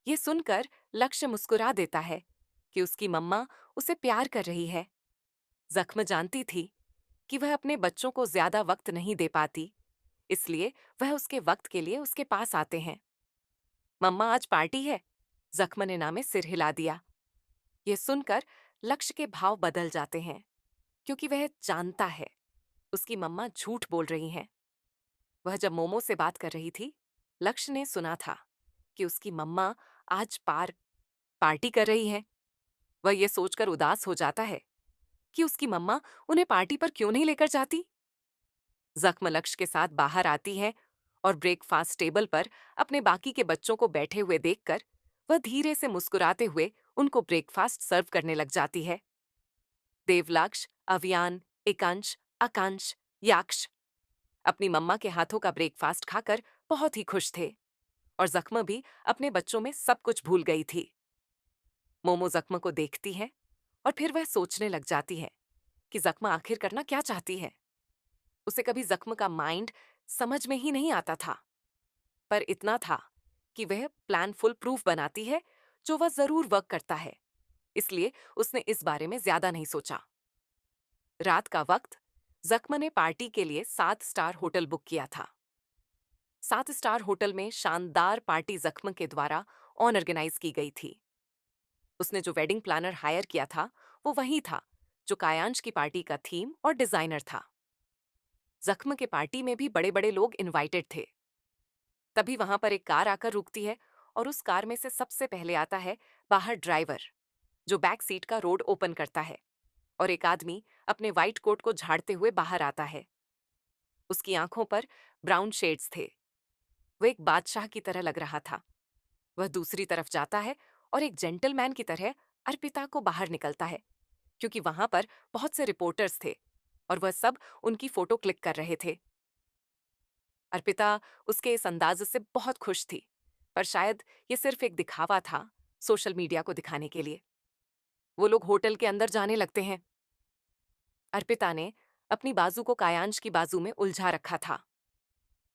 ये सुनकर लक्ष्य मुस्कुरा देता है कि उसकी मम्मा उसे प्यार कर रही है। जख्म जानती थी कि वह अपने बच्चों को ज्यादा वक्त नहीं दे पाती, इसलिए वह उसके वक्त के लिए उसके पास आते हैं। मम्मा आज पार्टी है। जख्म ने ना में सिर हिला दिया। ये सुनकर लक्ष्य के भाव बदल जाते हैं, क्योंकि वह जानता है उसकी मम्मा झूठ बोल रही हैं। वह जब मोमो से बात कर रही थी, लक्ष्य ने सुना था कि उसकी मम्मा आज पार्टी कर रही है। वह ये सोचकर उदास हो जाता है कि उसकी मम्मा उन्हें पार्टी पर क्यों नहीं लेकर जाती। जख्म लक्ष्य के साथ बाहर आती है और ब्रेकफास्ट टेबल पर अपने बाकी के बच्चों को बैठे हुए देखकर वह धीरे से मुस्कुराते हुए उनको ब्रेकफास्ट सर्व करने लग जाती है। देवलक्ष्य, अवियान, एकांश, आकांश, याक्ष अपनी मम्मा के हाथों का ब्रेकफास्ट खाकर बहुत ही खुश थे और जख्म भी अपने बच्चों में सब कुछ भूल गई थी। मोमो जख्म को देखती है और फिर वह सोचने लग जाती है कि जख्म आखिर करना क्या चाहती है। उसे कभी जख्म का माइंड समझ में ही नहीं आता था, पर इतना था कि वह प्लान फुल प्रूफ बनाती है जो वह जरूर वर्क करता है, इसलिए उसने इस बारे में ज्यादा नहीं सोचा। रात का वक्त, जख्म ने पार्टी के लिए 7 स्टार होटल बुक किया था। 7 स्टार होटल में शानदार पार्टी जख्म के द्वारा ऑर्गेनाइज की गई थी। उसने जो वेडिंग प्लानर हायर किया था वो वही था जो कायांश की पार्टी का थीम और डिजाइनर था। जख्म के पार्टी में भी बड़े बड़े लोग इनवाइटेड थे। तभी वहां पर एक कार आकर रुकती है और उस कार में से सबसे पहले आता है बाहर ड्राइवर, जो बैक सीट का रोड ओपन करता है, और एक आदमी अपने व्हाइट कोट को झाड़ते हुए बाहर आता है। उसकी आंखों पर ब्राउन शेड्स थे। वह एक बादशाह की तरह लग रहा था। वह दूसरी तरफ जाता है और एक जेंटलमैन की तरह अर्पिता को बाहर निकलता है, क्योंकि वहां पर बहुत से रिपोर्टर्स थे और वह सब उनकी फोटो क्लिक कर रहे थे। अर्पिता उसके इस अंदाज से बहुत खुश थी, पर शायद ये सिर्फ एक दिखावा था सोशल मीडिया को दिखाने के लिए। वो लोग होटल के अंदर जाने लगते हैं। अर्पिता ने अपनी बाजू को कायांश की बाजू में उलझा रखा था।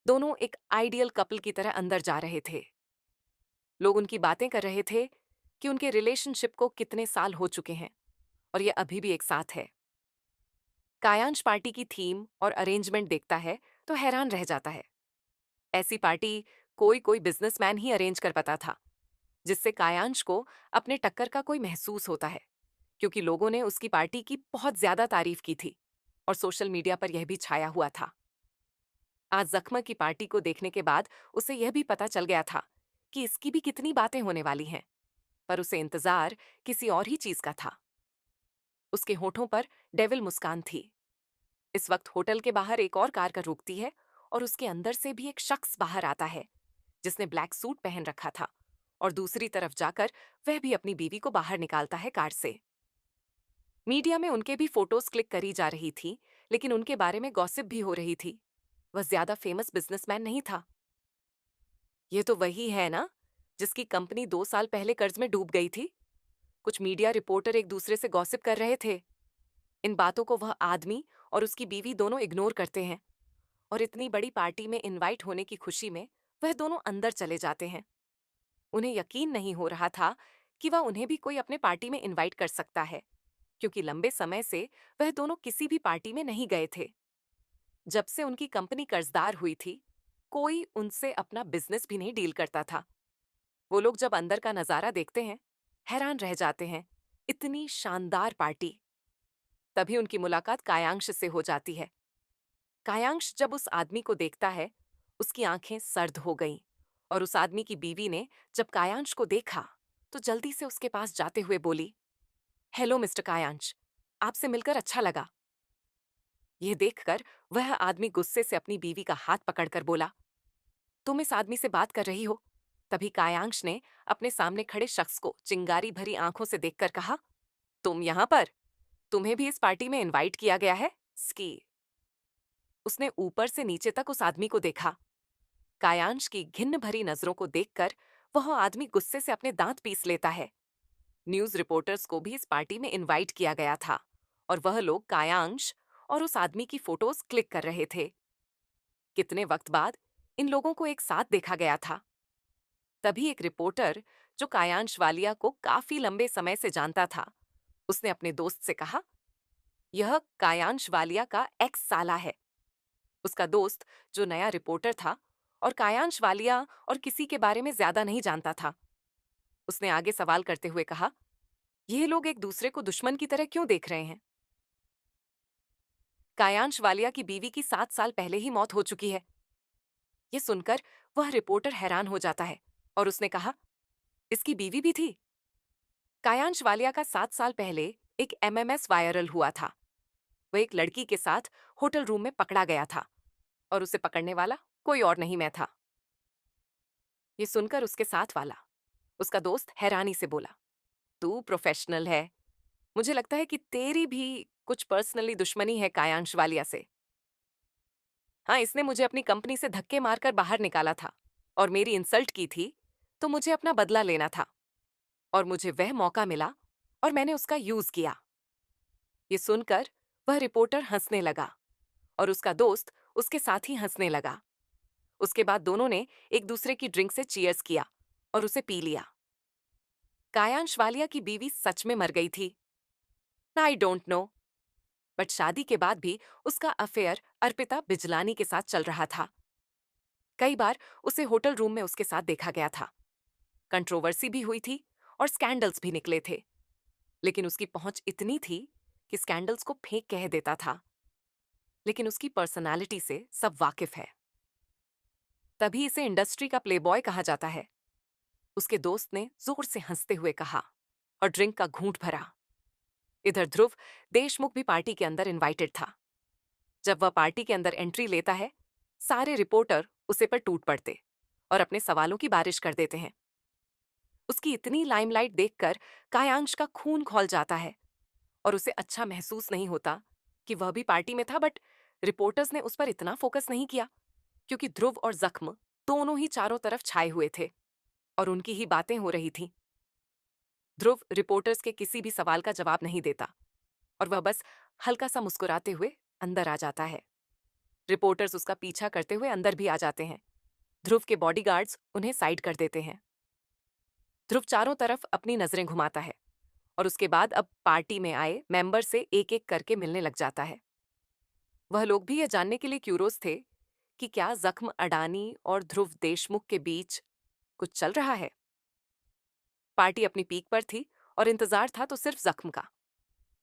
दोनों एक आइडियल कपल की तरह अंदर जा रहे थे। लोग उनकी बातें कर रहे थे कि उनके रिलेशनशिप को कितने साल हो चुके हैं और ये अभी भी एक साथ है। कायांश पार्टी की थीम और अरेंजमेंट देखता है तो हैरान रह जाता है। ऐसी पार्टी कोई कोई बिजनेसमैन ही अरेंज कर पाता था, जिससे कायांश को अपने टक्कर का कोई महसूस होता है, क्योंकि लोगों ने उसकी पार्टी की बहुत ज्यादा तारीफ की थी और सोशल मीडिया पर यह भी छाया हुआ था। आज जख्म की पार्टी को देखने के बाद उसे यह भी पता चल गया था कि इसकी भी कितनी बातें होने वाली हैं, पर उसे इंतजार किसी और ही चीज का था। उसके होठों पर डेविल मुस्कान थी। इस वक्त होटल के बाहर एक और कार रुकती है और उसके अंदर से भी एक शख्स बाहर आता है जिसने ब्लैक सूट पहन रखा था, और दूसरी तरफ जाकर वह भी अपनी बीवी को बाहर निकालता है कार से। मीडिया में उनके भी फोटोज क्लिक करी जा रही थी, लेकिन उनके बारे में गॉसिप भी हो रही थी। वह ज्यादा फेमस बिजनेसमैन नहीं था। ये तो वही है ना जिसकी कंपनी 2 साल पहले कर्ज में डूब गई थी। कुछ मीडिया रिपोर्टर एक दूसरे से गॉसिप कर रहे थे। इन बातों को वह आदमी और उसकी बीवी दोनों इग्नोर करते हैं और इतनी बड़ी पार्टी में इनवाइट होने की खुशी में वह दोनों अंदर चले जाते हैं। उन्हें यकीन नहीं हो रहा था कि वह उन्हें भी कोई अपने पार्टी में इनवाइट कर सकता है, क्योंकि लंबे समय से वह दोनों किसी भी पार्टी में नहीं गए थे। जब से उनकी कंपनी कर्जदार हुई थी, कोई उनसे अपना बिजनेस भी नहीं डील करता था। वो लोग जब अंदर का नजारा देखते हैं, हैरान रह जाते हैं। इतनी शानदार पार्टी। तभी उनकी मुलाकात कायांश से हो जाती है। कायांश जब उस आदमी को देखता है, उसकी आंखें सर्द हो गईं। और उस आदमी की बीवी ने जब कायांश को देखा, तो जल्दी से उसके पास जाते हुए बोली, हेलो मिस्टर कायांश, आपसे मिलकर अच्छा लगा। यह देखकर वह आदमी गुस्से से अपनी बीवी का हाथ पकड़कर बोला, तुम इस आदमी से बात कर रही हो? तभी कायांश ने अपने सामने खड़े शख्स को चिंगारी भरी आंखों से देखकर कहा, तुम यहां पर? तुम्हें भी इस पार्टी में इनवाइट किया गया है? स्की। उसने ऊपर से नीचे तक उस आदमी को देखा। कायांश की घिन्न भरी नजरों को देखकर वह आदमी गुस्से से अपने दांत पीस लेता है। न्यूज रिपोर्टर्स को भी इस पार्टी में इनवाइट किया गया था और वह लोग कायांश और उस आदमी की फोटोज क्लिक कर रहे थे। कितने वक्त बाद इन लोगों को एक साथ देखा गया था। तभी एक रिपोर्टर, जो कायांश वालिया को काफी लंबे समय से जानता था, उसने अपने दोस्त से कहा, यह कायांश वालिया का एक्स साला है। उसका दोस्त, जो नया रिपोर्टर था और कायांश वालिया और किसी के बारे में ज्यादा नहीं जानता था, उसने आगे सवाल करते हुए कहा, ये लोग एक दूसरे को दुश्मन की तरह क्यों देख रहे हैं? कायांश वालिया की बीवी की 7 साल पहले ही मौत हो चुकी है। ये सुनकर वह रिपोर्टर हैरान हो जाता है और उसने कहा, इसकी बीवी भी थी? कायांश वालिया का 7 साल पहले एक एमएमएस वायरल हुआ था। वह एक लड़की के साथ होटल रूम में पकड़ा गया था और उसे पकड़ने वाला कोई और नहीं मैं था। ये सुनकर उसके साथ वाला, उसका दोस्त, हैरानी से बोला, तू प्रोफेशनल है। मुझे लगता है कि तेरी भी कुछ पर्सनली दुश्मनी है कायांश वालिया से। हाँ, इसने मुझे अपनी कंपनी से धक्के मारकर बाहर निकाला था और मेरी इंसल्ट की थी, तो मुझे अपना बदला लेना था और मुझे वह मौका मिला और मैंने उसका यूज किया। ये सुनकर वह रिपोर्टर हंसने लगा और उसका दोस्त उसके साथ ही हंसने लगा। उसके बाद दोनों ने एक दूसरे की ड्रिंक से चीयर्स किया और उसे पी लिया। कायांश वालिया की बीवी सच में मर गई थी। आई डोंट नो, बट शादी के बाद भी उसका अफेयर अर्पिता बिजलानी के साथ चल रहा था। कई बार उसे होटल रूम में उसके साथ देखा गया था। कंट्रोवर्सी भी हुई थी और स्कैंडल्स भी निकले थे, लेकिन उसकी पहुंच इतनी थी कि स्कैंडल्स को फेंक कह देता था। लेकिन उसकी पर्सनालिटी से सब वाकिफ है, तभी इसे इंडस्ट्री का प्लेबॉय कहा जाता है। उसके दोस्त ने जोर से हंसते हुए कहा और ड्रिंक का घूंट भरा। इधर ध्रुव देशमुख भी पार्टी के अंदर इनवाइटेड था। जब वह पार्टी के अंदर एंट्री लेता है, सारे रिपोर्टर उसे पर टूट पड़ते और अपने सवालों की बारिश कर देते हैं। उसकी इतनी लाइमलाइट देखकर कायांश का खून खौल जाता है और उसे अच्छा महसूस नहीं होता कि वह भी पार्टी में था, बट रिपोर्टर्स ने उस पर इतना फोकस नहीं किया क्योंकि ध्रुव और जख्म दोनों ही चारों तरफ छाए हुए थे और उनकी ही बातें हो रही थीं। ध्रुव रिपोर्टर्स के किसी भी सवाल का जवाब नहीं देता और वह बस हल्का सा मुस्कुराते हुए अंदर आ जाता है। रिपोर्टर्स उसका पीछा करते हुए अंदर भी आ जाते हैं। ध्रुव के बॉडीगार्ड्स उन्हें साइड कर देते हैं। ध्रुव चारों तरफ अपनी नजरें घुमाता है और उसके बाद अब पार्टी में आए मेंबर से एक एक करके मिलने लग जाता है। वह लोग भी यह जानने के लिए क्यूरोस थे कि क्या जख्म अडानी और ध्रुव देशमुख के बीच कुछ चल रहा है। पार्टी अपनी पीक पर थी और इंतजार था तो सिर्फ जख्म का।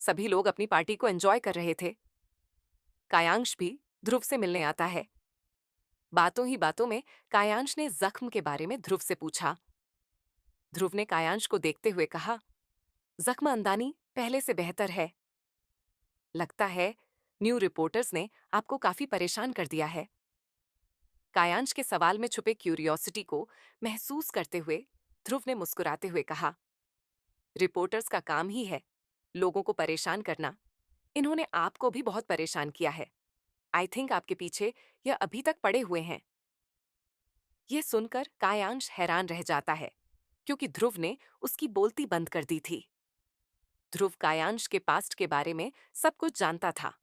सभी लोग अपनी पार्टी को एंजॉय कर रहे थे। कायांश भी ध्रुव से मिलने आता है। बातों ही बातों में कायांश ने जख्म के बारे में ध्रुव से पूछा। ध्रुव ने कायांश को देखते हुए कहा, जख्म अंदानी पहले से बेहतर है। लगता है न्यू रिपोर्टर्स ने आपको काफी परेशान कर दिया है। कायांश के सवाल में छुपे क्यूरियोसिटी को महसूस करते हुए ध्रुव ने मुस्कुराते हुए कहा, रिपोर्टर्स का काम ही है लोगों को परेशान करना। इन्होंने आपको भी बहुत परेशान किया है। आई थिंक आपके पीछे यह अभी तक पड़े हुए हैं। यह सुनकर कायांश हैरान रह जाता है क्योंकि ध्रुव ने उसकी बोलती बंद कर दी थी। ध्रुव कायांश के पास्ट के बारे में सब कुछ जानता था।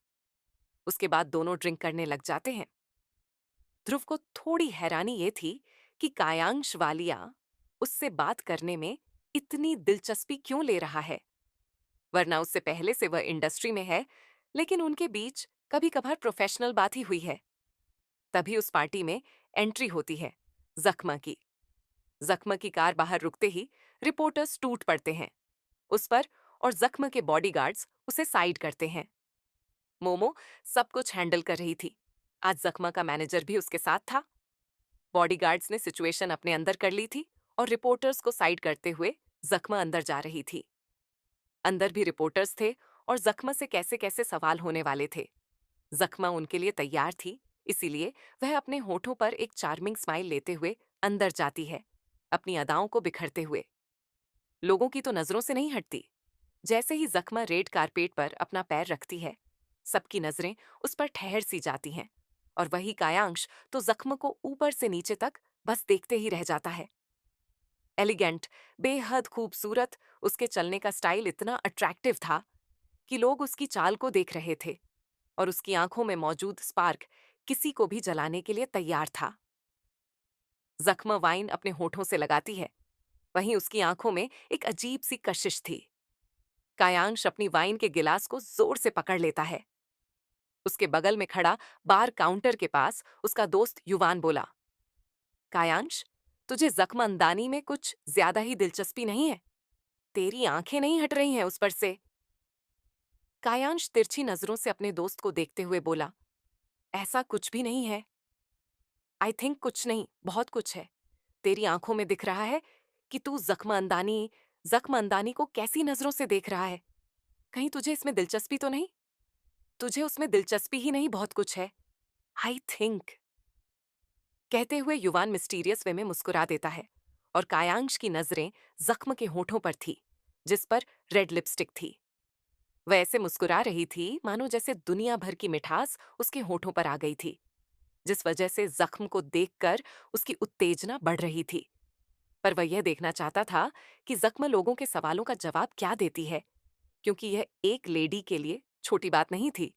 उसके बाद दोनों ड्रिंक करने लग जाते हैं। ध्रुव को थोड़ी हैरानी ये थी कि कायांश वालिया उससे बात करने में इतनी दिलचस्पी क्यों ले रहा है, वरना उससे पहले से वह इंडस्ट्री में है, लेकिन उनके बीच कभी कभार प्रोफेशनल बात ही हुई है। तभी उस पार्टी में एंट्री होती है जख्मा की। जख्म की कार बाहर रुकते ही रिपोर्टर्स टूट पड़ते हैं उस पर और जख्म के बॉडीगार्ड्स उसे साइड करते हैं। मोमो सब कुछ हैंडल कर रही थी। आज जख्मा का मैनेजर भी उसके साथ था। बॉडीगार्ड्स ने सिचुएशन अपने अंदर कर ली थी और रिपोर्टर्स को साइड करते हुए जख्मा अंदर जा रही थी। अंदर भी रिपोर्टर्स थे और जख्मा से कैसे कैसे सवाल होने वाले थे। जख्मा उनके लिए तैयार थी, इसीलिए वह अपने होठों पर एक चार्मिंग स्माइल लेते हुए अंदर जाती है, अपनी अदाओं को बिखरते हुए। लोगों की तो नजरों से नहीं हटती। जैसे ही जख्मा रेड कारपेट पर अपना पैर रखती है, सबकी नजरें उस पर ठहर सी जाती हैं और वही कायांश तो जख्म को ऊपर से नीचे तक बस देखते ही रह जाता है। एलिगेंट, बेहद खूबसूरत, उसके चलने का स्टाइल इतना अट्रैक्टिव था कि लोग उसकी चाल को देख रहे थे और उसकी आंखों में मौजूद स्पार्क किसी को भी जलाने के लिए तैयार था। जख्म वाइन अपने होठों से लगाती है, वहीं उसकी आंखों में एक अजीब सी कशिश थी। कायांश अपनी वाइन के गिलास को जोर से पकड़ लेता है। उसके बगल में खड़ा बार काउंटर के पास उसका दोस्त युवान बोला, कायांश, तुझे जख्म अंदानी में कुछ ज्यादा ही दिलचस्पी नहीं है? तेरी आंखें नहीं हट रही हैं उस पर से। कायांश तिरछी नजरों से अपने दोस्त को देखते हुए बोला, ऐसा कुछ भी नहीं है। आई थिंक कुछ नहीं, बहुत कुछ है। तेरी आंखों में दिख रहा है कि तू जख्म अंदानी को कैसी नजरों से देख रहा है। कहीं तुझे इसमें दिलचस्पी तो नहीं? तुझे उसमें दिलचस्पी ही नहीं, बहुत कुछ है। I think. कहते हुए युवान मिस्टीरियस वे में मुस्कुरा देता है और कायांश की नजरें जख्म के होठों पर थी, जिस पर रेड लिपस्टिक थी। वह ऐसे मुस्कुरा रही थी मानो जैसे दुनिया भर की मिठास उसके होठों पर आ गई थी, जिस वजह से जख्म को देखकर उसकी उत्तेजना बढ़ रही थी। पर वह यह देखना चाहता था कि जख्म लोगों के सवालों का जवाब क्या देती है, क्योंकि यह एक लेडी के लिए छोटी बात नहीं थी।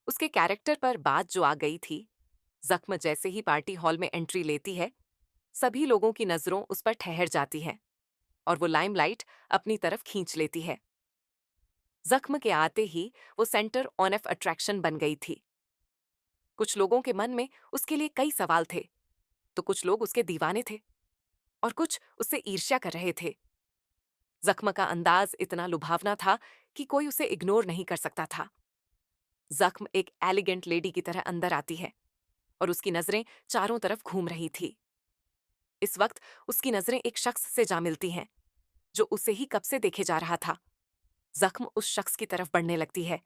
उसके कैरेक्टर पर बात जो आ गई थी, जख्म जैसे ही पार्टी हॉल में एंट्री लेती है, सभी लोगों की नजरों उस पर ठहर जाती है और वो लाइमलाइट अपनी तरफ खींच लेती है। जख्म के आते ही वो सेंटर ऑफ अट्रैक्शन बन गई थी। कुछ लोगों के मन में उसके लिए कई सवाल थे, तो कुछ लोग उसके दीवाने थे और कुछ उससे ईर्ष्या कर रहे थे। जख्म का अंदाज इतना लुभावना था कि कोई उसे इग्नोर नहीं कर सकता था। जख्म एक एलिगेंट लेडी की तरह अंदर आती है और उसकी नजरें चारों तरफ घूम रही थी। इस वक्त उसकी नजरें एक शख्स से जा मिलती हैं, जो उसे ही कब से देखे जा रहा था। जख्म उस शख्स की तरफ बढ़ने लगती है।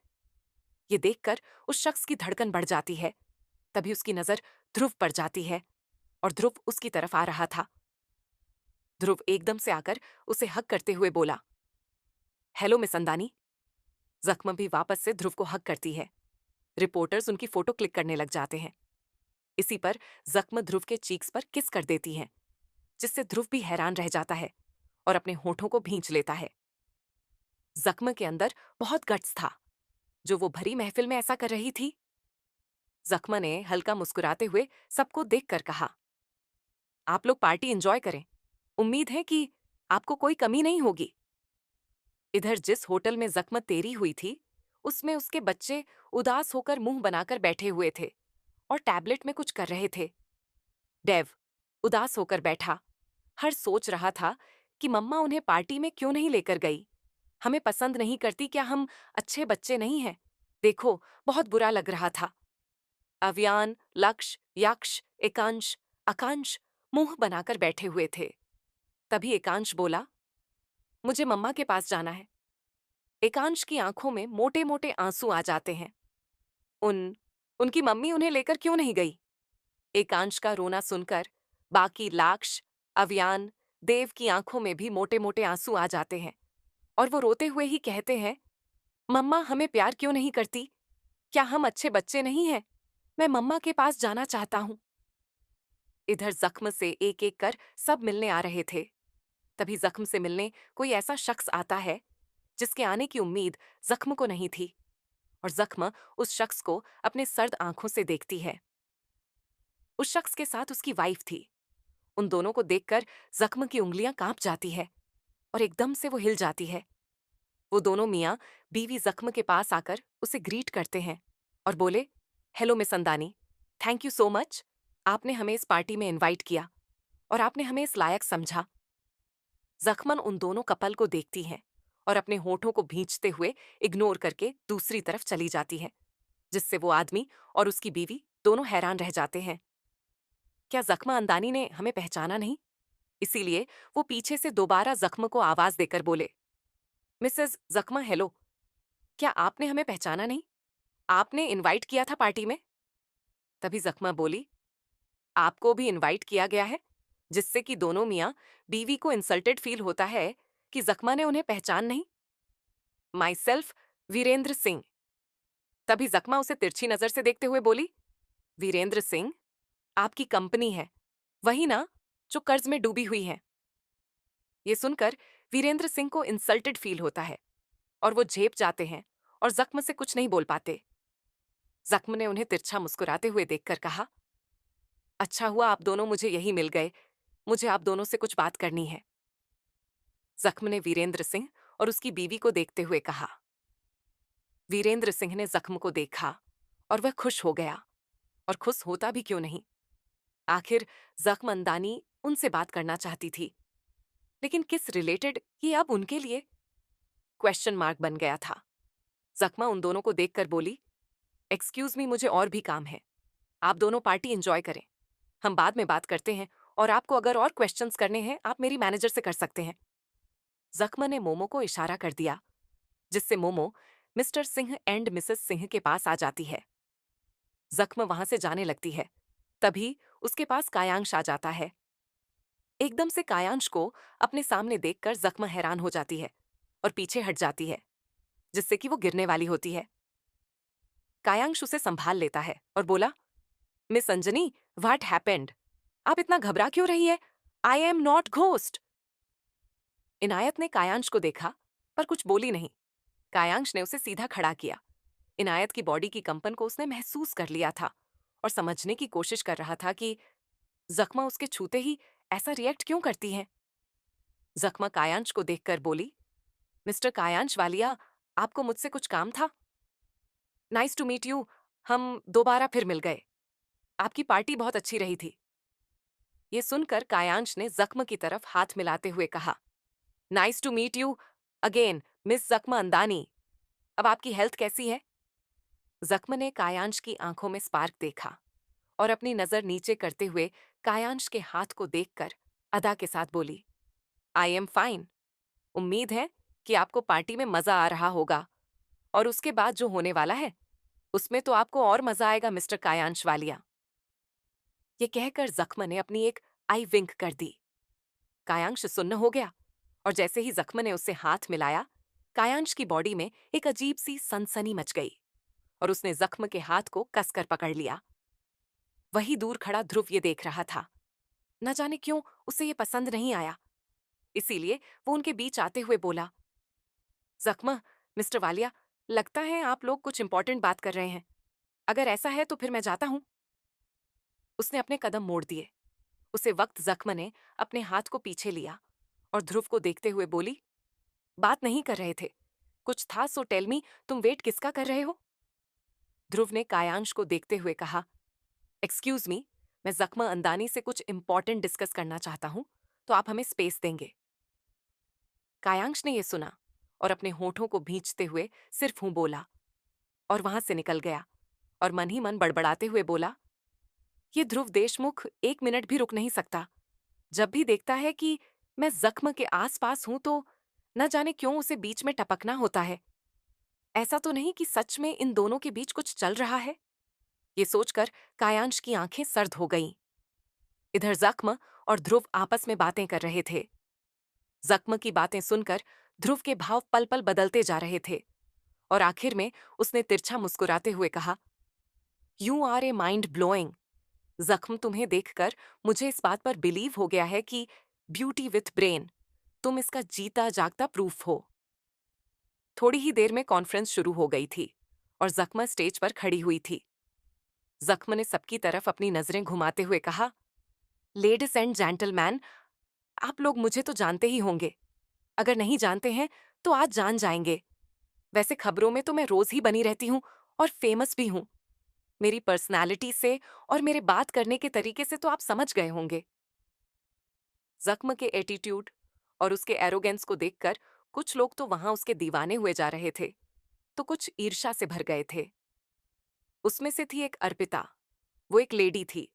ये देखकर उस शख्स की धड़कन बढ़ जाती है। तभी उसकी नजर ध्रुव पर जाती है और ध्रुव उसकी तरफ आ रहा था। ध्रुव एकदम से आकर उसे हक करते हुए बोला, हेलो मिस अंदानी। जख्म भी वापस से ध्रुव को हक करती है। रिपोर्टर्स उनकी फोटो क्लिक करने लग जाते हैं। इसी पर जख्म ध्रुव के चीक्स पर किस कर देती है, जिससे ध्रुव भी हैरान रह जाता है और अपने होठों को भींच लेता है। जख्म के अंदर बहुत गट्स था, जो वो भरी महफिल में ऐसा कर रही थी। जख्म ने हल्का मुस्कुराते हुए सबको देखकर कहा, आप लोग पार्टी एंजॉय करें। उम्मीद है कि आपको कोई कमी नहीं होगी। इधर जिस होटल में जख्म तेरी हुई थी, उसमें उसके बच्चे उदास होकर मुंह बनाकर बैठे हुए थे और टैबलेट में कुछ कर रहे थे। डेव उदास होकर बैठा, हर सोच रहा था कि मम्मा उन्हें पार्टी में क्यों नहीं लेकर गई। हमें पसंद नहीं करती, क्या हम अच्छे बच्चे नहीं हैं? देखो, बहुत बुरा लग रहा था। अव्यान, लक्ष्य, यक्ष, एकांश, आकांश मुंह बनाकर बैठे हुए थे। तभी एकांश बोला, मुझे मम्मा के पास जाना है। एकांश की आंखों में मोटे मोटे आंसू आ जाते हैं। उन उनकी मम्मी उन्हें लेकर क्यों नहीं गई? एकांश का रोना सुनकर बाकी लाक्ष, अव्यान, देव की आंखों में भी मोटे मोटे आंसू आ जाते हैं और वो रोते हुए ही कहते हैं, मम्मा हमें प्यार क्यों नहीं करती? क्या हम अच्छे बच्चे नहीं हैं? मैं मम्मा के पास जाना चाहता हूं। इधर जख्म से एक एक कर सब मिलने आ रहे थे। तभी जख्म से मिलने कोई ऐसा शख्स आता है जिसके आने की उम्मीद जख्म को नहीं थी और जख्म उस शख्स को अपने सर्द आंखों से देखती है। उस शख्स के साथ उसकी वाइफ थी। उन दोनों को देखकर जख्म की उंगलियां कांप जाती है और एकदम से वो हिल जाती है। वो दोनों मियां बीवी जख्म के पास आकर उसे ग्रीट करते हैं और बोले, hello miss Andani, thank you so much, आपने हमें इस पार्टी में इनवाइट किया और आपने हमें इस लायक समझा। जख्मन उन दोनों कपल को देखती हैं और अपने होठों को भींचते हुए इग्नोर करके दूसरी तरफ चली जाती है, जिससे वो आदमी और उसकी बीवी दोनों हैरान रह जाते हैं। क्या जख्मा अंदानी ने हमें पहचाना नहीं? इसीलिए वो पीछे से दोबारा जख्म को आवाज देकर बोले, मिसेस जख्मा, हेलो। क्या आपने हमें पहचाना नहीं? आपने इनवाइट किया था पार्टी में। तभी जख्मा बोली, आपको भी इनवाइट किया गया है, जिससे कि दोनों मियाँ बीवी को इंसल्टेड फील होता है कि जख्मा ने उन्हें पहचान नहीं। Myself, Virendra Singh. तभी जख्मा उसे तिरछी नजर से देखते हुए बोली, वीरेंद्र सिंह आपकी कंपनी है, वही ना जो कर्ज में डूबी हुई है। ये सुनकर वीरेंद्र सिंह को इंसल्टेड फील होता है और वो झेप जाते हैं और जख्म से कुछ नहीं बोल पाते। जख्म ने उन्हें तिरछा मुस्कुराते हुए देखकर कहा, अच्छा हुआ आप दोनों मुझे यही मिल गए, मुझे आप दोनों से कुछ बात करनी है। जख्म ने वीरेंद्र सिंह और उसकी बीवी को देखते हुए कहा। वीरेंद्र सिंह ने जख्म को देखा और वह खुश हो गया, और खुश होता भी क्यों नहीं। आखिर जख्म अंदानी उनसे बात करना चाहती थी, लेकिन किस रिलेटेड ये अब उनके लिए क्वेश्चन मार्क बन गया था। जख्मा उन दोनों को देखकर बोली, एक्सक्यूज मी, मुझे और भी काम है। आप दोनों पार्टी एंजॉय करें, हम बाद में बात करते हैं, और आपको अगर और क्वेश्चंस करने हैं आप मेरी मैनेजर से कर सकते हैं। जख्मा ने मोमो को इशारा कर दिया, जिससे momo mister Singh and Mrs Singh के पास आ जाती है। जख्म वहां से जाने लगती है, तभी उसके पास कायांश आ जाता है। एकदम से कायांश को अपने सामने देखकर जख्म हैरान हो जाती है और पीछे हट जाती है, जिससे कि वो गिरने वाली होती है। कायांश उसे संभाल लेता है और बोला, मिस अंजनी, व्हाट हैपेंड? आप इतना घबरा क्यों रही है? I am not ghost. Inayat ने कायांश को देखा पर कुछ बोली नहीं। कायांश ने उसे सीधा खड़ा किया। इनायत की बॉडी की कंपन को उसने महसूस कर लिया था और समझने की कोशिश कर रहा था कि जख्मा उसके छूते ही ऐसा रिएक्ट क्यों करती है। जख्मा कायांश को देखकर बोली, मिस्टर कायांश वालिया, आपको मुझसे कुछ काम था? नाइस टू मीट यू, हम दोबारा फिर मिल गए। आपकी पार्टी बहुत अच्छी रही थी। ये सुनकर कायांश ने जख्म की तरफ हाथ मिलाते हुए कहा, nice to meet you again miss जख्मा अंदानी। अब आपकी हेल्थ कैसी है? जख्म ने कायांश की आंखों में स्पार्क देखा और अपनी नजर नीचे करते हुए कायांश के हाथ को देखकर अदा के साथ बोली, आई एम फाइन। उम्मीद है कि आपको पार्टी में मजा आ रहा होगा, और उसके बाद जो होने वाला है उसमें तो आपको और मजा आएगा मिस्टर कायांश वालिया। ये कहकर जख्म ने अपनी एक आई विंक कर दी। कायांश सुन्न हो गया, और जैसे ही जख्म ने उससे हाथ मिलाया, कायांश की बॉडी में एक अजीब सी सनसनी मच गई और उसने जख्म के हाथ को कसकर पकड़ लिया। वही दूर खड़ा ध्रुव ये देख रहा था। न जाने क्यों उसे ये पसंद नहीं आया, इसीलिए वो उनके बीच आते हुए बोला, जख्म, मिस्टर वालिया, लगता है आप लोग कुछ इंपॉर्टेंट बात कर रहे हैं। अगर ऐसा है तो फिर मैं जाता हूं। उसने अपने कदम मोड़ दिए। उसे वक्त जख्म ने अपने हाथ को पीछे लिया और ध्रुव को देखते हुए बोली, बात नहीं कर रहे थे, कुछ था, सो टेल मी, तुम वेट किसका कर रहे हो? ध्रुव ने कायांश को देखते हुए कहा, एक्सक्यूज मी, मैं जख्मा अंदानी से कुछ इंपॉर्टेंट डिस्कस करना चाहता हूं, तो आप हमें स्पेस देंगे? कायांश ने यह सुना और अपने होठों को भींचते हुए सिर्फ हूं बोला और वहां से निकल गया, और मन ही मन बड़बड़ाते हुए बोला, ये ध्रुव देशमुख एक मिनट भी रुक नहीं सकता। जब भी देखता है कि मैं जख्म के आसपास हूं तो न जाने क्यों उसे बीच में टपकना होता है। ऐसा तो नहीं कि सच में इन दोनों के बीच कुछ चल रहा है? ये सोचकर कायांश की आंखें सर्द हो गईं। इधर जख्म और ध्रुव आपस में बातें कर रहे थे। जख्म की बातें सुनकर ध्रुव के भाव पल पल बदलते जा रहे थे, और आखिर में उसने तिरछा मुस्कुराते हुए कहा, you are a mind blowing. जख्म, तुम्हें देखकर मुझे इस बात पर बिलीव हो गया है कि ब्यूटी विथ ब्रेन, तुम इसका जीता जागता प्रूफ हो। थोड़ी ही देर में कॉन्फ्रेंस शुरू हो गई थी और जख्मा स्टेज पर खड़ी हुई थी। जख्म ने सबकी तरफ अपनी नजरें घुमाते हुए कहा, लेडीज एंड जेंटलमैन, आप लोग मुझे तो जानते ही होंगे। अगर नहीं जानते हैं तो आज जान जाएंगे। वैसे खबरों में तो मैं रोज ही बनी रहती हूँ और फेमस भी हूँ। मेरी पर्सनालिटी से और मेरे बात करने के तरीके से तो आप समझ गए होंगे। जख्म के एटीट्यूड और उसके एरोगेंस को देखकर कुछ लोग तो वहां उसके दीवाने हुए जा रहे थे, तो कुछ ईर्ष्या से भर गए थे। उसमें से थी एक अर्पिता। वो एक लेडी थी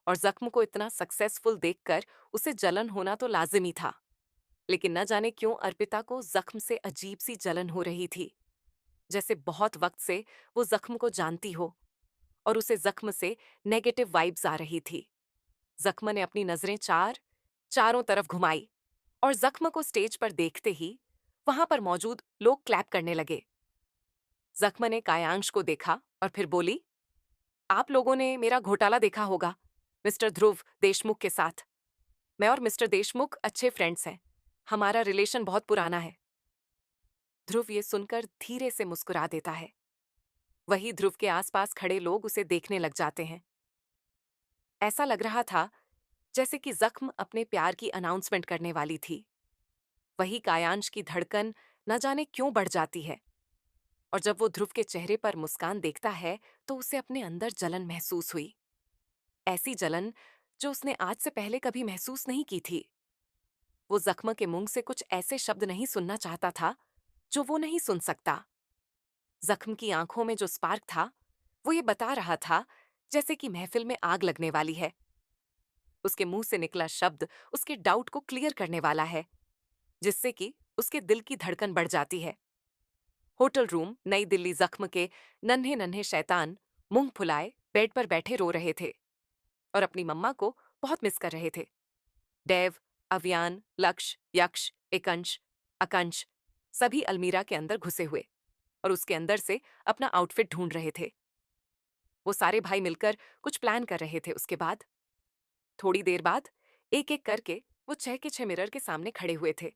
और जख्म को इतना सक्सेसफुल देखकर उसे जलन होना तो लाजिमी था। लेकिन न जाने क्यों अर्पिता को जख्म से अजीब सी जलन हो रही थी, जैसे बहुत वक्त से वो जख्म को जानती हो और उसे जख्म से नेगेटिव वाइब्स आ रही थी। जख्म ने अपनी नजरें चारों तरफ घुमाई और जख्म को स्टेज पर देखते ही वहां पर मौजूद लोग क्लैप करने लगे। जख्म ने कायांश को देखा और फिर बोली, आप लोगों ने मेरा घोटाला देखा होगा मिस्टर ध्रुव देशमुख के साथ। मैं और मिस्टर देशमुख अच्छे फ्रेंड्स हैं। हमारा रिलेशन बहुत पुराना है। ध्रुव ये सुनकर धीरे से मुस्कुरा देता है। वही ध्रुव के आसपास खड़े लोग उसे देखने लग जाते हैं। ऐसा लग रहा था जैसे कि जख्म अपने प्यार की अनाउंसमेंट करने वाली थी। वही कायांश की धड़कन न जाने क्यों बढ़ जाती है, और जब वो ध्रुव के चेहरे पर मुस्कान देखता है तो उसे अपने अंदर जलन महसूस हुई। ऐसी जलन जो उसने आज से पहले कभी महसूस नहीं की थी। वो जख्म के मुंह से कुछ ऐसे शब्द नहीं सुनना चाहता था जो वो नहीं सुन सकता। जख्म की आंखों में जो स्पार्क था वो ये बता रहा था जैसे कि महफिल में आग लगने वाली है। उसके मुंह से निकला शब्द उसके डाउट को क्लियर करने वाला है, जिससे कि उसके दिल की धड़कन बढ़ जाती है। होटल रूम नई दिल्ली। जख्म के नन्हे नन्हे शैतान मुंह फुलाए बेड पर बैठे रो रहे थे और अपनी मम्मा को बहुत मिस कर रहे थे। देव, अव्यान, लक्ष्य, यक्ष, एकंश, अकंश सभी अलमीरा के अंदर घुसे हुए और उसके अंदर से अपना आउटफिट ढूंढ रहे थे। वो सारे भाई मिलकर कुछ प्लान कर रहे थे। उसके बाद थोड़ी देर बाद एक एक करके वो 6 के 6 मिरर के सामने खड़े हुए थे।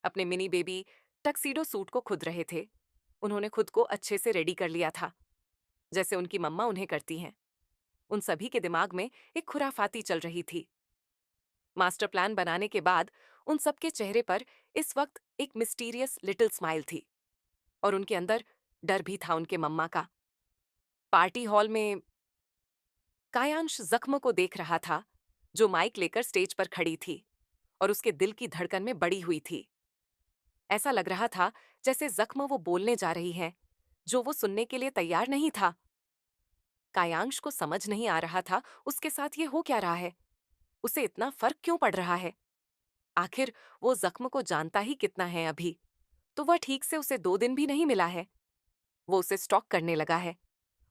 अपने मिनी बेबी टक्सीडो सूट को खुद रहे थे। उन्होंने खुद को अच्छे से रेडी कर लिया था, जैसे उनकी मम्मा उन्हें करती हैं। उन सभी के दिमाग में एक खुराफाती चल रही थी। मास्टर प्लान बनाने के बाद उन सबके चेहरे पर इस वक्त एक मिस्टीरियस लिटिल स्माइल थी और उनके अंदर डर भी था उनके मम्मा का। पार्टी हॉल में कायांश जख्म को देख रहा था, जो माइक लेकर स्टेज पर खड़ी थी और उसके दिल की धड़कन में बड़ी हुई थी। ऐसा लग रहा था जैसे जख्म वो बोलने जा रही है जो वो सुनने के लिए तैयार नहीं था। कायांश को समझ नहीं आ रहा था उसके साथ ये हो क्या रहा है। उसे इतना फर्क क्यों पड़ रहा है। आखिर वो जख्म को जानता ही कितना है अभी, तो वह ठीक से उसे 2 दिन भी नहीं मिला है। वो उसे स्टॉक करने लगा है।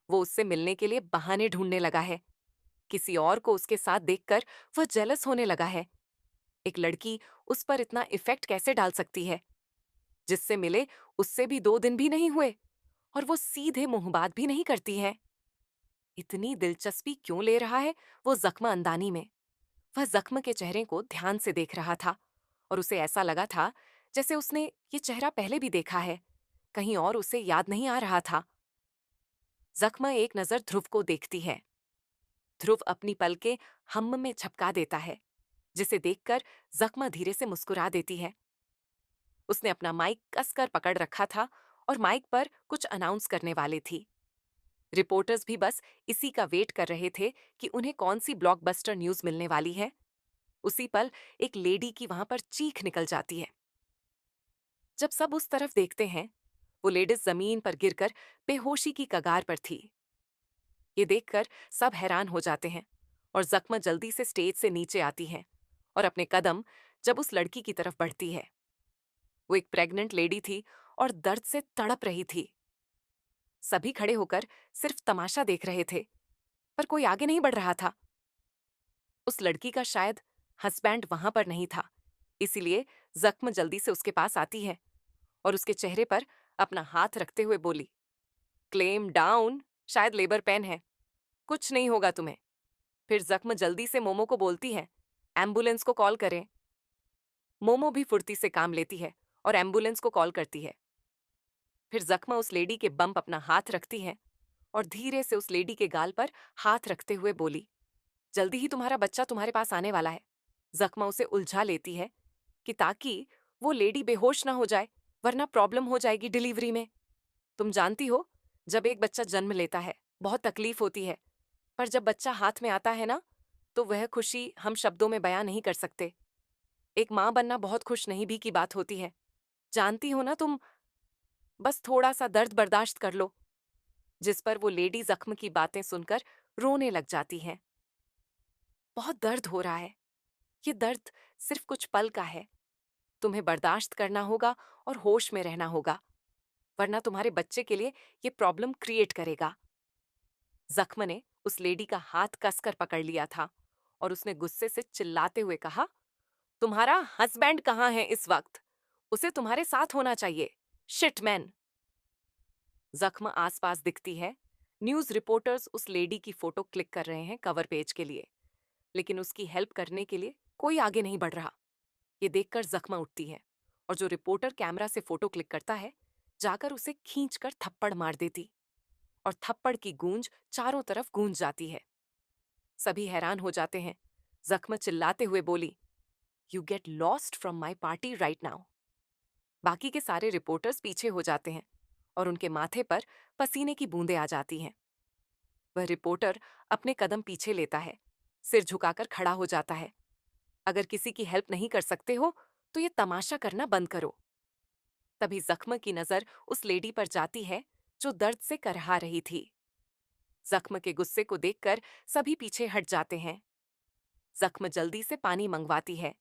वो उससे मिलने के लिए बहाने ढूंढने लगा है। किसी और को उसके साथ देखकर वह जेलस होने लगा है। एक लड़की उस पर इतना इफेक्ट कैसे डाल सकती है। जिससे मिले उससे भी 2 दिन भी नहीं हुए और वो सीधे मुंह बात भी नहीं करती है। इतनी दिलचस्पी क्यों ले रहा है वो जख्म अंदानी में। वह जख्म के चेहरे को ध्यान से देख रहा था और उसे ऐसा लगा था जैसे उसने ये चेहरा पहले भी देखा है, कहीं और उसे याद नहीं आ रहा था। जख्म एक नजर ध्रुव को देखती है। ध्रुव अपनी पलकें हम में झपका देता है, जिसे देखकर जख्म धीरे से मुस्कुरा देती है। उसने अपना माइक कसकर पकड़ रखा था और माइक पर कुछ अनाउंस करने वाली थी। रिपोर्टर्स भी बस इसी का वेट कर रहे थे कि उन्हें कौन सी ब्लॉकबस्टर न्यूज मिलने वाली है। उसी पल एक लेडी की वहां पर चीख निकल जाती है। जब सब उस तरफ देखते हैं, वो लेडीज जमीन पर गिरकर बेहोशी की कगार पर थी। ये देखकर सब हैरान हो जाते हैं और जख्म जल्दी से स्टेज से नीचे आती है और अपने कदम जब उस लड़की की तरफ बढ़ती है। वो एक प्रेग्नेंट लेडी थी और दर्द से तड़प रही थी। सभी खड़े होकर सिर्फ तमाशा देख रहे थे, पर कोई आगे नहीं बढ़ रहा था। उस लड़की का शायद हस्बैंड वहां पर नहीं था, इसीलिए जख्म जल्दी से उसके पास आती है और उसके चेहरे पर अपना हाथ रखते हुए बोली, क्लेम डाउन, शायद लेबर पेन है, कुछ नहीं होगा तुम्हें। फिर जख्म जल्दी से मोमो को बोलती है, एम्बुलेंस को कॉल करें। मोमो भी फुर्ती से काम लेती है और एम्बुलेंस को कॉल करती है। फिर जख्म उस लेडी के बम्प अपना हाथ रखती है और धीरे से उस लेडी के गाल पर हाथ रखते हुए बोली, जल्दी ही तुम्हारा बच्चा तुम्हारे पास आने वाला है। जख्मा उसे उलझा लेती है कि ताकि वो लेडी बेहोश ना हो जाए, वरना प्रॉब्लम हो जाएगी डिलीवरी में। तुम जानती हो, जब एक बच्चा जन्म लेता है बहुत तकलीफ होती है, पर जब बच्चा हाथ में आता है ना, तो वह खुशी हम शब्दों में बयां नहीं कर सकते। एक माँ बनना बहुत खुश नहीं भी की बात होती है। जानती हो ना तुम, बस थोड़ा सा दर्द बर्दाश्त कर लो। जिस पर वो लेडी जख्म की बातें सुनकर रोने लग जाती है। बहुत दर्द हो रहा है। ये दर्द सिर्फ कुछ पल का है। तुम्हें बर्दाश्त करना होगा और होश में रहना होगा, वरना तुम्हारे बच्चे के लिए ये प्रॉब्लम क्रिएट करेगा। जख्म ने उस लेडी का हाथ कसकर पकड़ लिया था और उसने गुस्से से चिल्लाते हुए कहा, तुम्हारा हस्बैंड कहाँ है इस वक्त? उसे तुम्हारे साथ होना चाहिए। शिटमैन। जख्म आसपास दिखती है। न्यूज रिपोर्टर्स उस लेडी की फोटो क्लिक कर रहे हैं कवर पेज के लिए, लेकिन उसकी हेल्प करने के लिए कोई आगे नहीं बढ़ रहा। ये देखकर जख्मा उठती है और जो रिपोर्टर कैमरा से फोटो क्लिक करता है, जाकर उसे खींचकर थप्पड़ मार देती और थप्पड़ की गूंज चारों तरफ गूंज जाती है। सभी हैरान हो जाते हैं। जख्म चिल्लाते हुए बोली, you get lost from my party right now. बाकी के सारे रिपोर्टर्स पीछे हो जाते हैं और उनके माथे पर पसीने की बूंदें आ जाती हैं। वह रिपोर्टर अपने कदम पीछे लेता है, सिर झुकाकर खड़ा हो जाता है। अगर किसी की हेल्प नहीं कर सकते हो तो ये तमाशा करना बंद करो। तभी जख्म की नजर उस लेडी पर जाती है जो दर्द से करहा रही थी। जख्म के गुस्से को देखकर सभी पीछे हट जाते हैं। जख्म जल्दी से पानी मंगवाती है।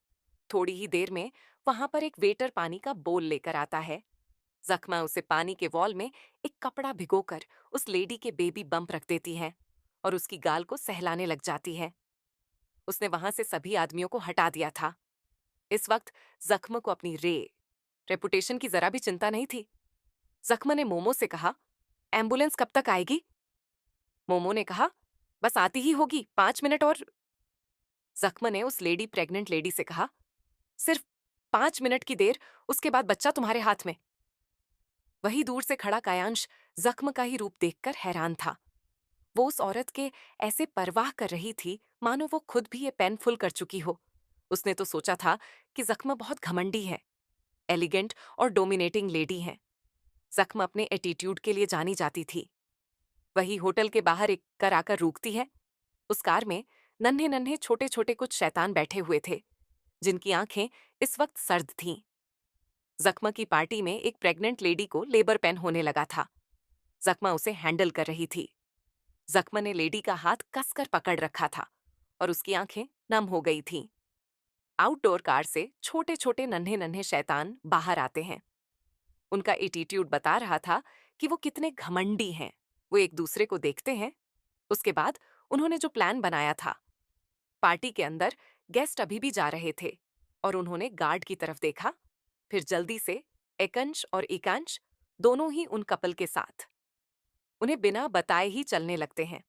थोड़ी ही देर में वहां पर एक वेटर पानी का बोल लेकर आता है। जख्मा उसे पानी के वॉल में एक कपड़ा भिगोकर उस लेडी के बेबी बम्प रख देती है और उसकी गाल को सहलाने लग जाती है। उसने वहां से सभी आदमियों को हटा दिया था। इस वक्त जख्म को अपनी रेपुटेशन की जरा भी चिंता नहीं थी। जख्म ने मोमो से कहा, एम्बुलेंस कब तक आएगी? मोमो ने कहा, बस आती ही होगी, 5 मिनट और। जख्म ने उस प्रेग्नेंट लेडी से कहा, सिर्फ 5 मिनट की देर, उसके बाद बच्चा तुम्हारे हाथ में। वही दूर से खड़ा कायांश जख्म का ही रूप देखकर हैरान था। वो उस औरत के ऐसे परवाह कर रही थी मानो वो खुद भी ये पेन फुल कर चुकी हो। उसने तो सोचा था कि जख्म बहुत घमंडी है, एलिगेंट और डोमिनेटिंग लेडी है। जख्म अपने एटीट्यूड के लिए जानी जाती थी। वही होटल के बाहर एक कार आकर रुकती है। उस कार में नन्हे नन्हे छोटे छोटे कुछ शैतान बैठे हुए थे, जिनकी आंखें इस वक्त सर्द थीं। जख्मा की पार्टी में एक प्रेग्नेंट लेडी को लेबर पेन होने लगा था। जख्मा उसे हैंडल कर रही थी। जख्मा ने लेडी का हाथ कसकर पकड़ रखा था और उसकी आंखें नम हो गई थीं। आउटडोर कार से छोटे छोटे नन्हे नन्हे शैतान बाहर आते हैं। उनका एटीट्यूड बता रहा था कि वो कितने घमंडी हैं। वो एक दूसरे को देखते हैं। उसके बाद उन्होंने जो प्लान बनाया था, पार्टी के अंदर गेस्ट अभी भी जा रहे थे और उन्होंने गार्ड की तरफ देखा। फिर जल्दी से एकांश और एकांश दोनों ही उन कपल के साथ उन्हें बिना बताए ही चलने लगते हैं,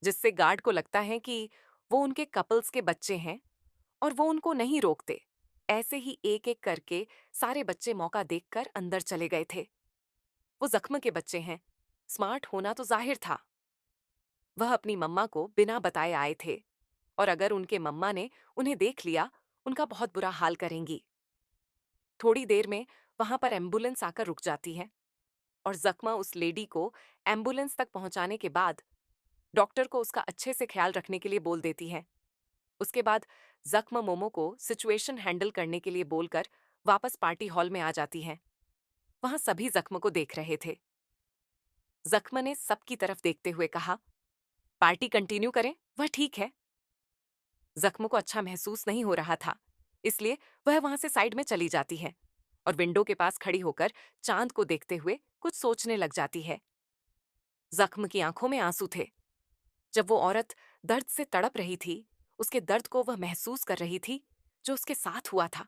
जिससे गार्ड को लगता है कि वो उनके कपल्स के बच्चे हैं और वो उनको नहीं रोकते। ऐसे ही एक एक करके सारे बच्चे मौका देखकर अंदर चले गए थे। वो जख्म के बच्चे हैं, स्मार्ट होना तो जाहिर था। वह अपनी मम्मा को बिना बताए आए थे और अगर उनके मम्मा ने उन्हें देख लिया, उनका बहुत बुरा हाल करेंगी। थोड़ी देर में वहां पर एम्बुलेंस आकर रुक जाती है और जख्मा उस लेडी को एम्बुलेंस तक पहुंचाने के बाद डॉक्टर को उसका अच्छे से ख्याल रखने के लिए बोल देती है। उसके बाद जख्म मोमो को सिचुएशन हैंडल करने के लिए बोलकर वापस पार्टी हॉल में आ जाती है। वहां सभी जख्म को देख रहे थे। जख्म ने सबकी तरफ देखते हुए कहा, पार्टी कंटिन्यू करें, वह ठीक है। जख्म को अच्छा महसूस नहीं हो रहा था, इसलिए वह वहां से साइड में चली जाती है और विंडो के पास खड़ी होकर चांद को देखते हुए कुछ सोचने लग जाती है। जख्म की आंखों में आंसू थे। जब वो औरत दर्द से तड़प रही थी, उसके दर्द को वह महसूस कर रही थी जो उसके साथ हुआ था।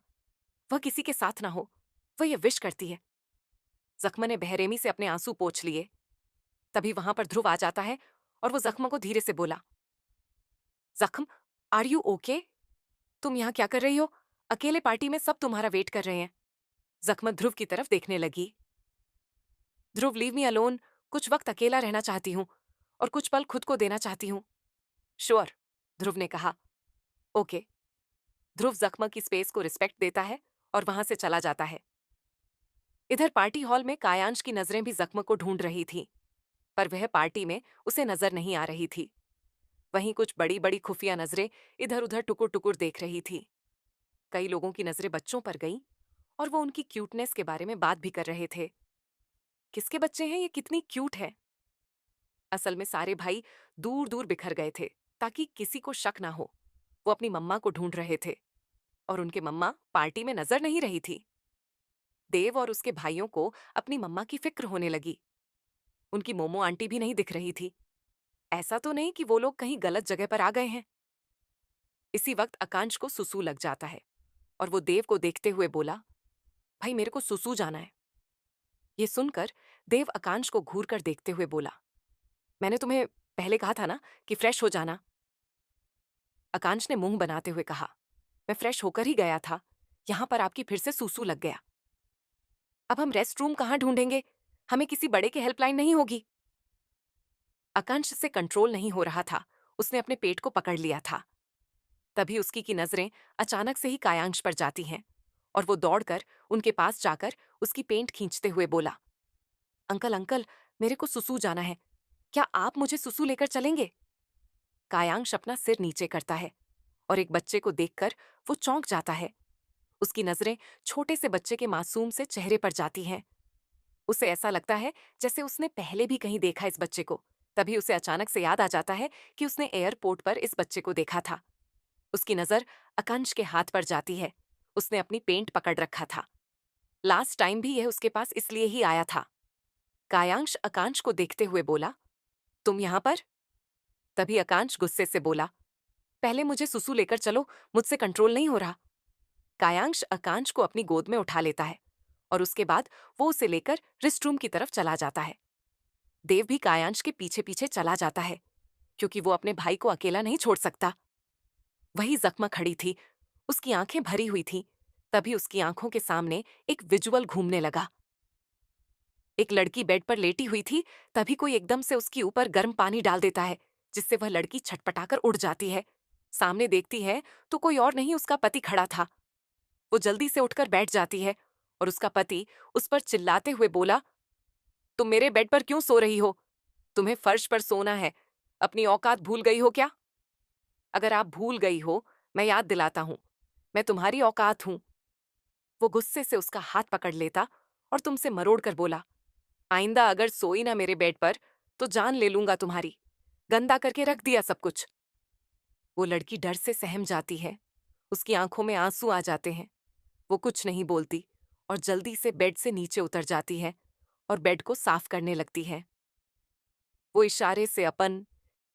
वह किसी के साथ ना हो, वह ये विश करती है। जख्म ने बेरहमी से अपने आंसू पोंछ लिए। तभी वहां पर ध्रुव आ जाता है और वो जख्म को धीरे से बोला, जख्म, आर यू ओके? तुम यहाँ क्या कर रही हो? अकेले पार्टी में सब तुम्हारा वेट कर रहे हैं। जख्म ध्रुव की तरफ देखने लगी। ध्रुव, लीव मी अलोन। कुछ वक्त अकेला रहना चाहती हूँ और कुछ पल खुद को देना चाहती हूँ। श्योर, ध्रुव ने कहा। ओके। ध्रुव जख्म की स्पेस को रिस्पेक्ट देता है और वहां से चला जाता है। इधर पार्टी हॉल में कायांश की नजरें भी जख्म को ढूंढ रही थीं, पर वह पार्टी में उसे नजर नहीं आ रही थी। वहीं कुछ बड़ी बड़ी खुफिया नजरें इधर उधर टुकुर टुकुर देख रही थी। कई लोगों की नजरें बच्चों पर गईं और वो उनकी क्यूटनेस के बारे में बात भी कर रहे थे। किसके बच्चे हैं ये, कितनी क्यूट है। असल में सारे भाई दूर दूर बिखर गए थे ताकि किसी को शक ना हो। वो अपनी मम्मा को ढूंढ रहे थे और उनके मम्मा पार्टी में नजर नहीं रही थी। देव और उसके भाइयों को अपनी मम्मा की फिक्र होने लगी। उनकी मोमो आंटी भी नहीं दिख रही थी। ऐसा तो नहीं कि वो लोग कहीं गलत जगह पर आ गए हैं। इसी वक्त आकांश को सुसु लग जाता है और वो देव को देखते हुए बोला, भाई मेरे को सुसु जाना है। ये सुनकर देव आकांश को घूर कर देखते हुए बोला, मैंने तुम्हें पहले कहा था ना कि फ्रेश हो जाना। आकांश ने मुंह बनाते हुए कहा, मैं फ्रेश होकर ही गया था, यहां पर आपकी फिर से सुसु लग गया। अब हम रेस्ट रूम कहां ढूंढेंगे, हमें किसी बड़े की हेल्पलाइन नहीं होगी। आकांश से कंट्रोल नहीं हो रहा था, उसने अपने पेट को पकड़ लिया था। तभी उसकी की नजरें अचानक से ही कायांश पर जाती हैं और वो दौड़कर उनके पास जाकर उसकी पेंट खींचते हुए बोला, अंकल अंकल, मेरे को सुसु जाना है, क्या आप मुझे सुसु लेकर चलेंगे? कायांश अपना सिर नीचे करता है और एक बच्चे को देखकर वो चौंक जाता है। उसकी नजरें छोटे से बच्चे के मासूम से चेहरे पर जाती हैं। उसे ऐसा लगता है जैसे उसने पहले भी कहीं देखा इस बच्चे को। तभी उसे अचानक से याद आ जाता है कि उसने एयरपोर्ट पर इस बच्चे को देखा था। उसकी नजर आकांश के हाथ पर जाती है। उसने अपनी पेंट पकड़ रखा था। लास्ट टाइम भी यह उसके पास इसलिए ही आया था। कायांश आकांश को देखते हुए बोला, तुम यहां पर? तभी आकांश गुस्से से बोला, पहले मुझे सुसु लेकर चलो, मुझसे कंट्रोल नहीं हो रहा। कायांश आकांश को अपनी गोद में उठा लेता है और उसके बाद वो उसे लेकर रेस्ट रूम की तरफ चला जाता है। देव भी कायांश के पीछे पीछे चला जाता है क्योंकि वो अपने भाई को अकेला नहीं छोड़ सकता। वही जख्मा खड़ी थी, उसकी आंखें भरी हुई थीं। तभी उसकी आंखों के सामने एक विजुअल घूमने लगा। एक लड़की बेड पर लेटी हुई थी। तभी कोई एकदम से उसके ऊपर गर्म पानी डाल देता है, जिससे वह लड़की छटपटाकर उड़ जाती है। सामने देखती है तो कोई और नहीं, उसका पति खड़ा था। वो जल्दी से उठकर बैठ जाती है और उसका पति उस पर चिल्लाते हुए बोला, तुम मेरे बेड पर क्यों सो रही हो? तुम्हें फर्श पर सोना है। अपनी औकात भूल गई हो क्या? अगर आप भूल गई हो, मैं याद दिलाता हूं, मैं तुम्हारी औकात हूं। वो गुस्से से उसका हाथ पकड़ लेता और तुमसे मरोड़ कर बोला, आइंदा अगर सोई ना मेरे बेड पर तो जान ले लूंगा तुम्हारी। गंदा करके रख दिया सब कुछ। वो लड़की डर से सहम जाती है। उसकी आंखों में आंसू आ जाते हैं। वो कुछ नहीं बोलती और जल्दी से बेड से नीचे उतर जाती है और बेड को साफ करने लगती है। वो इशारे से अपन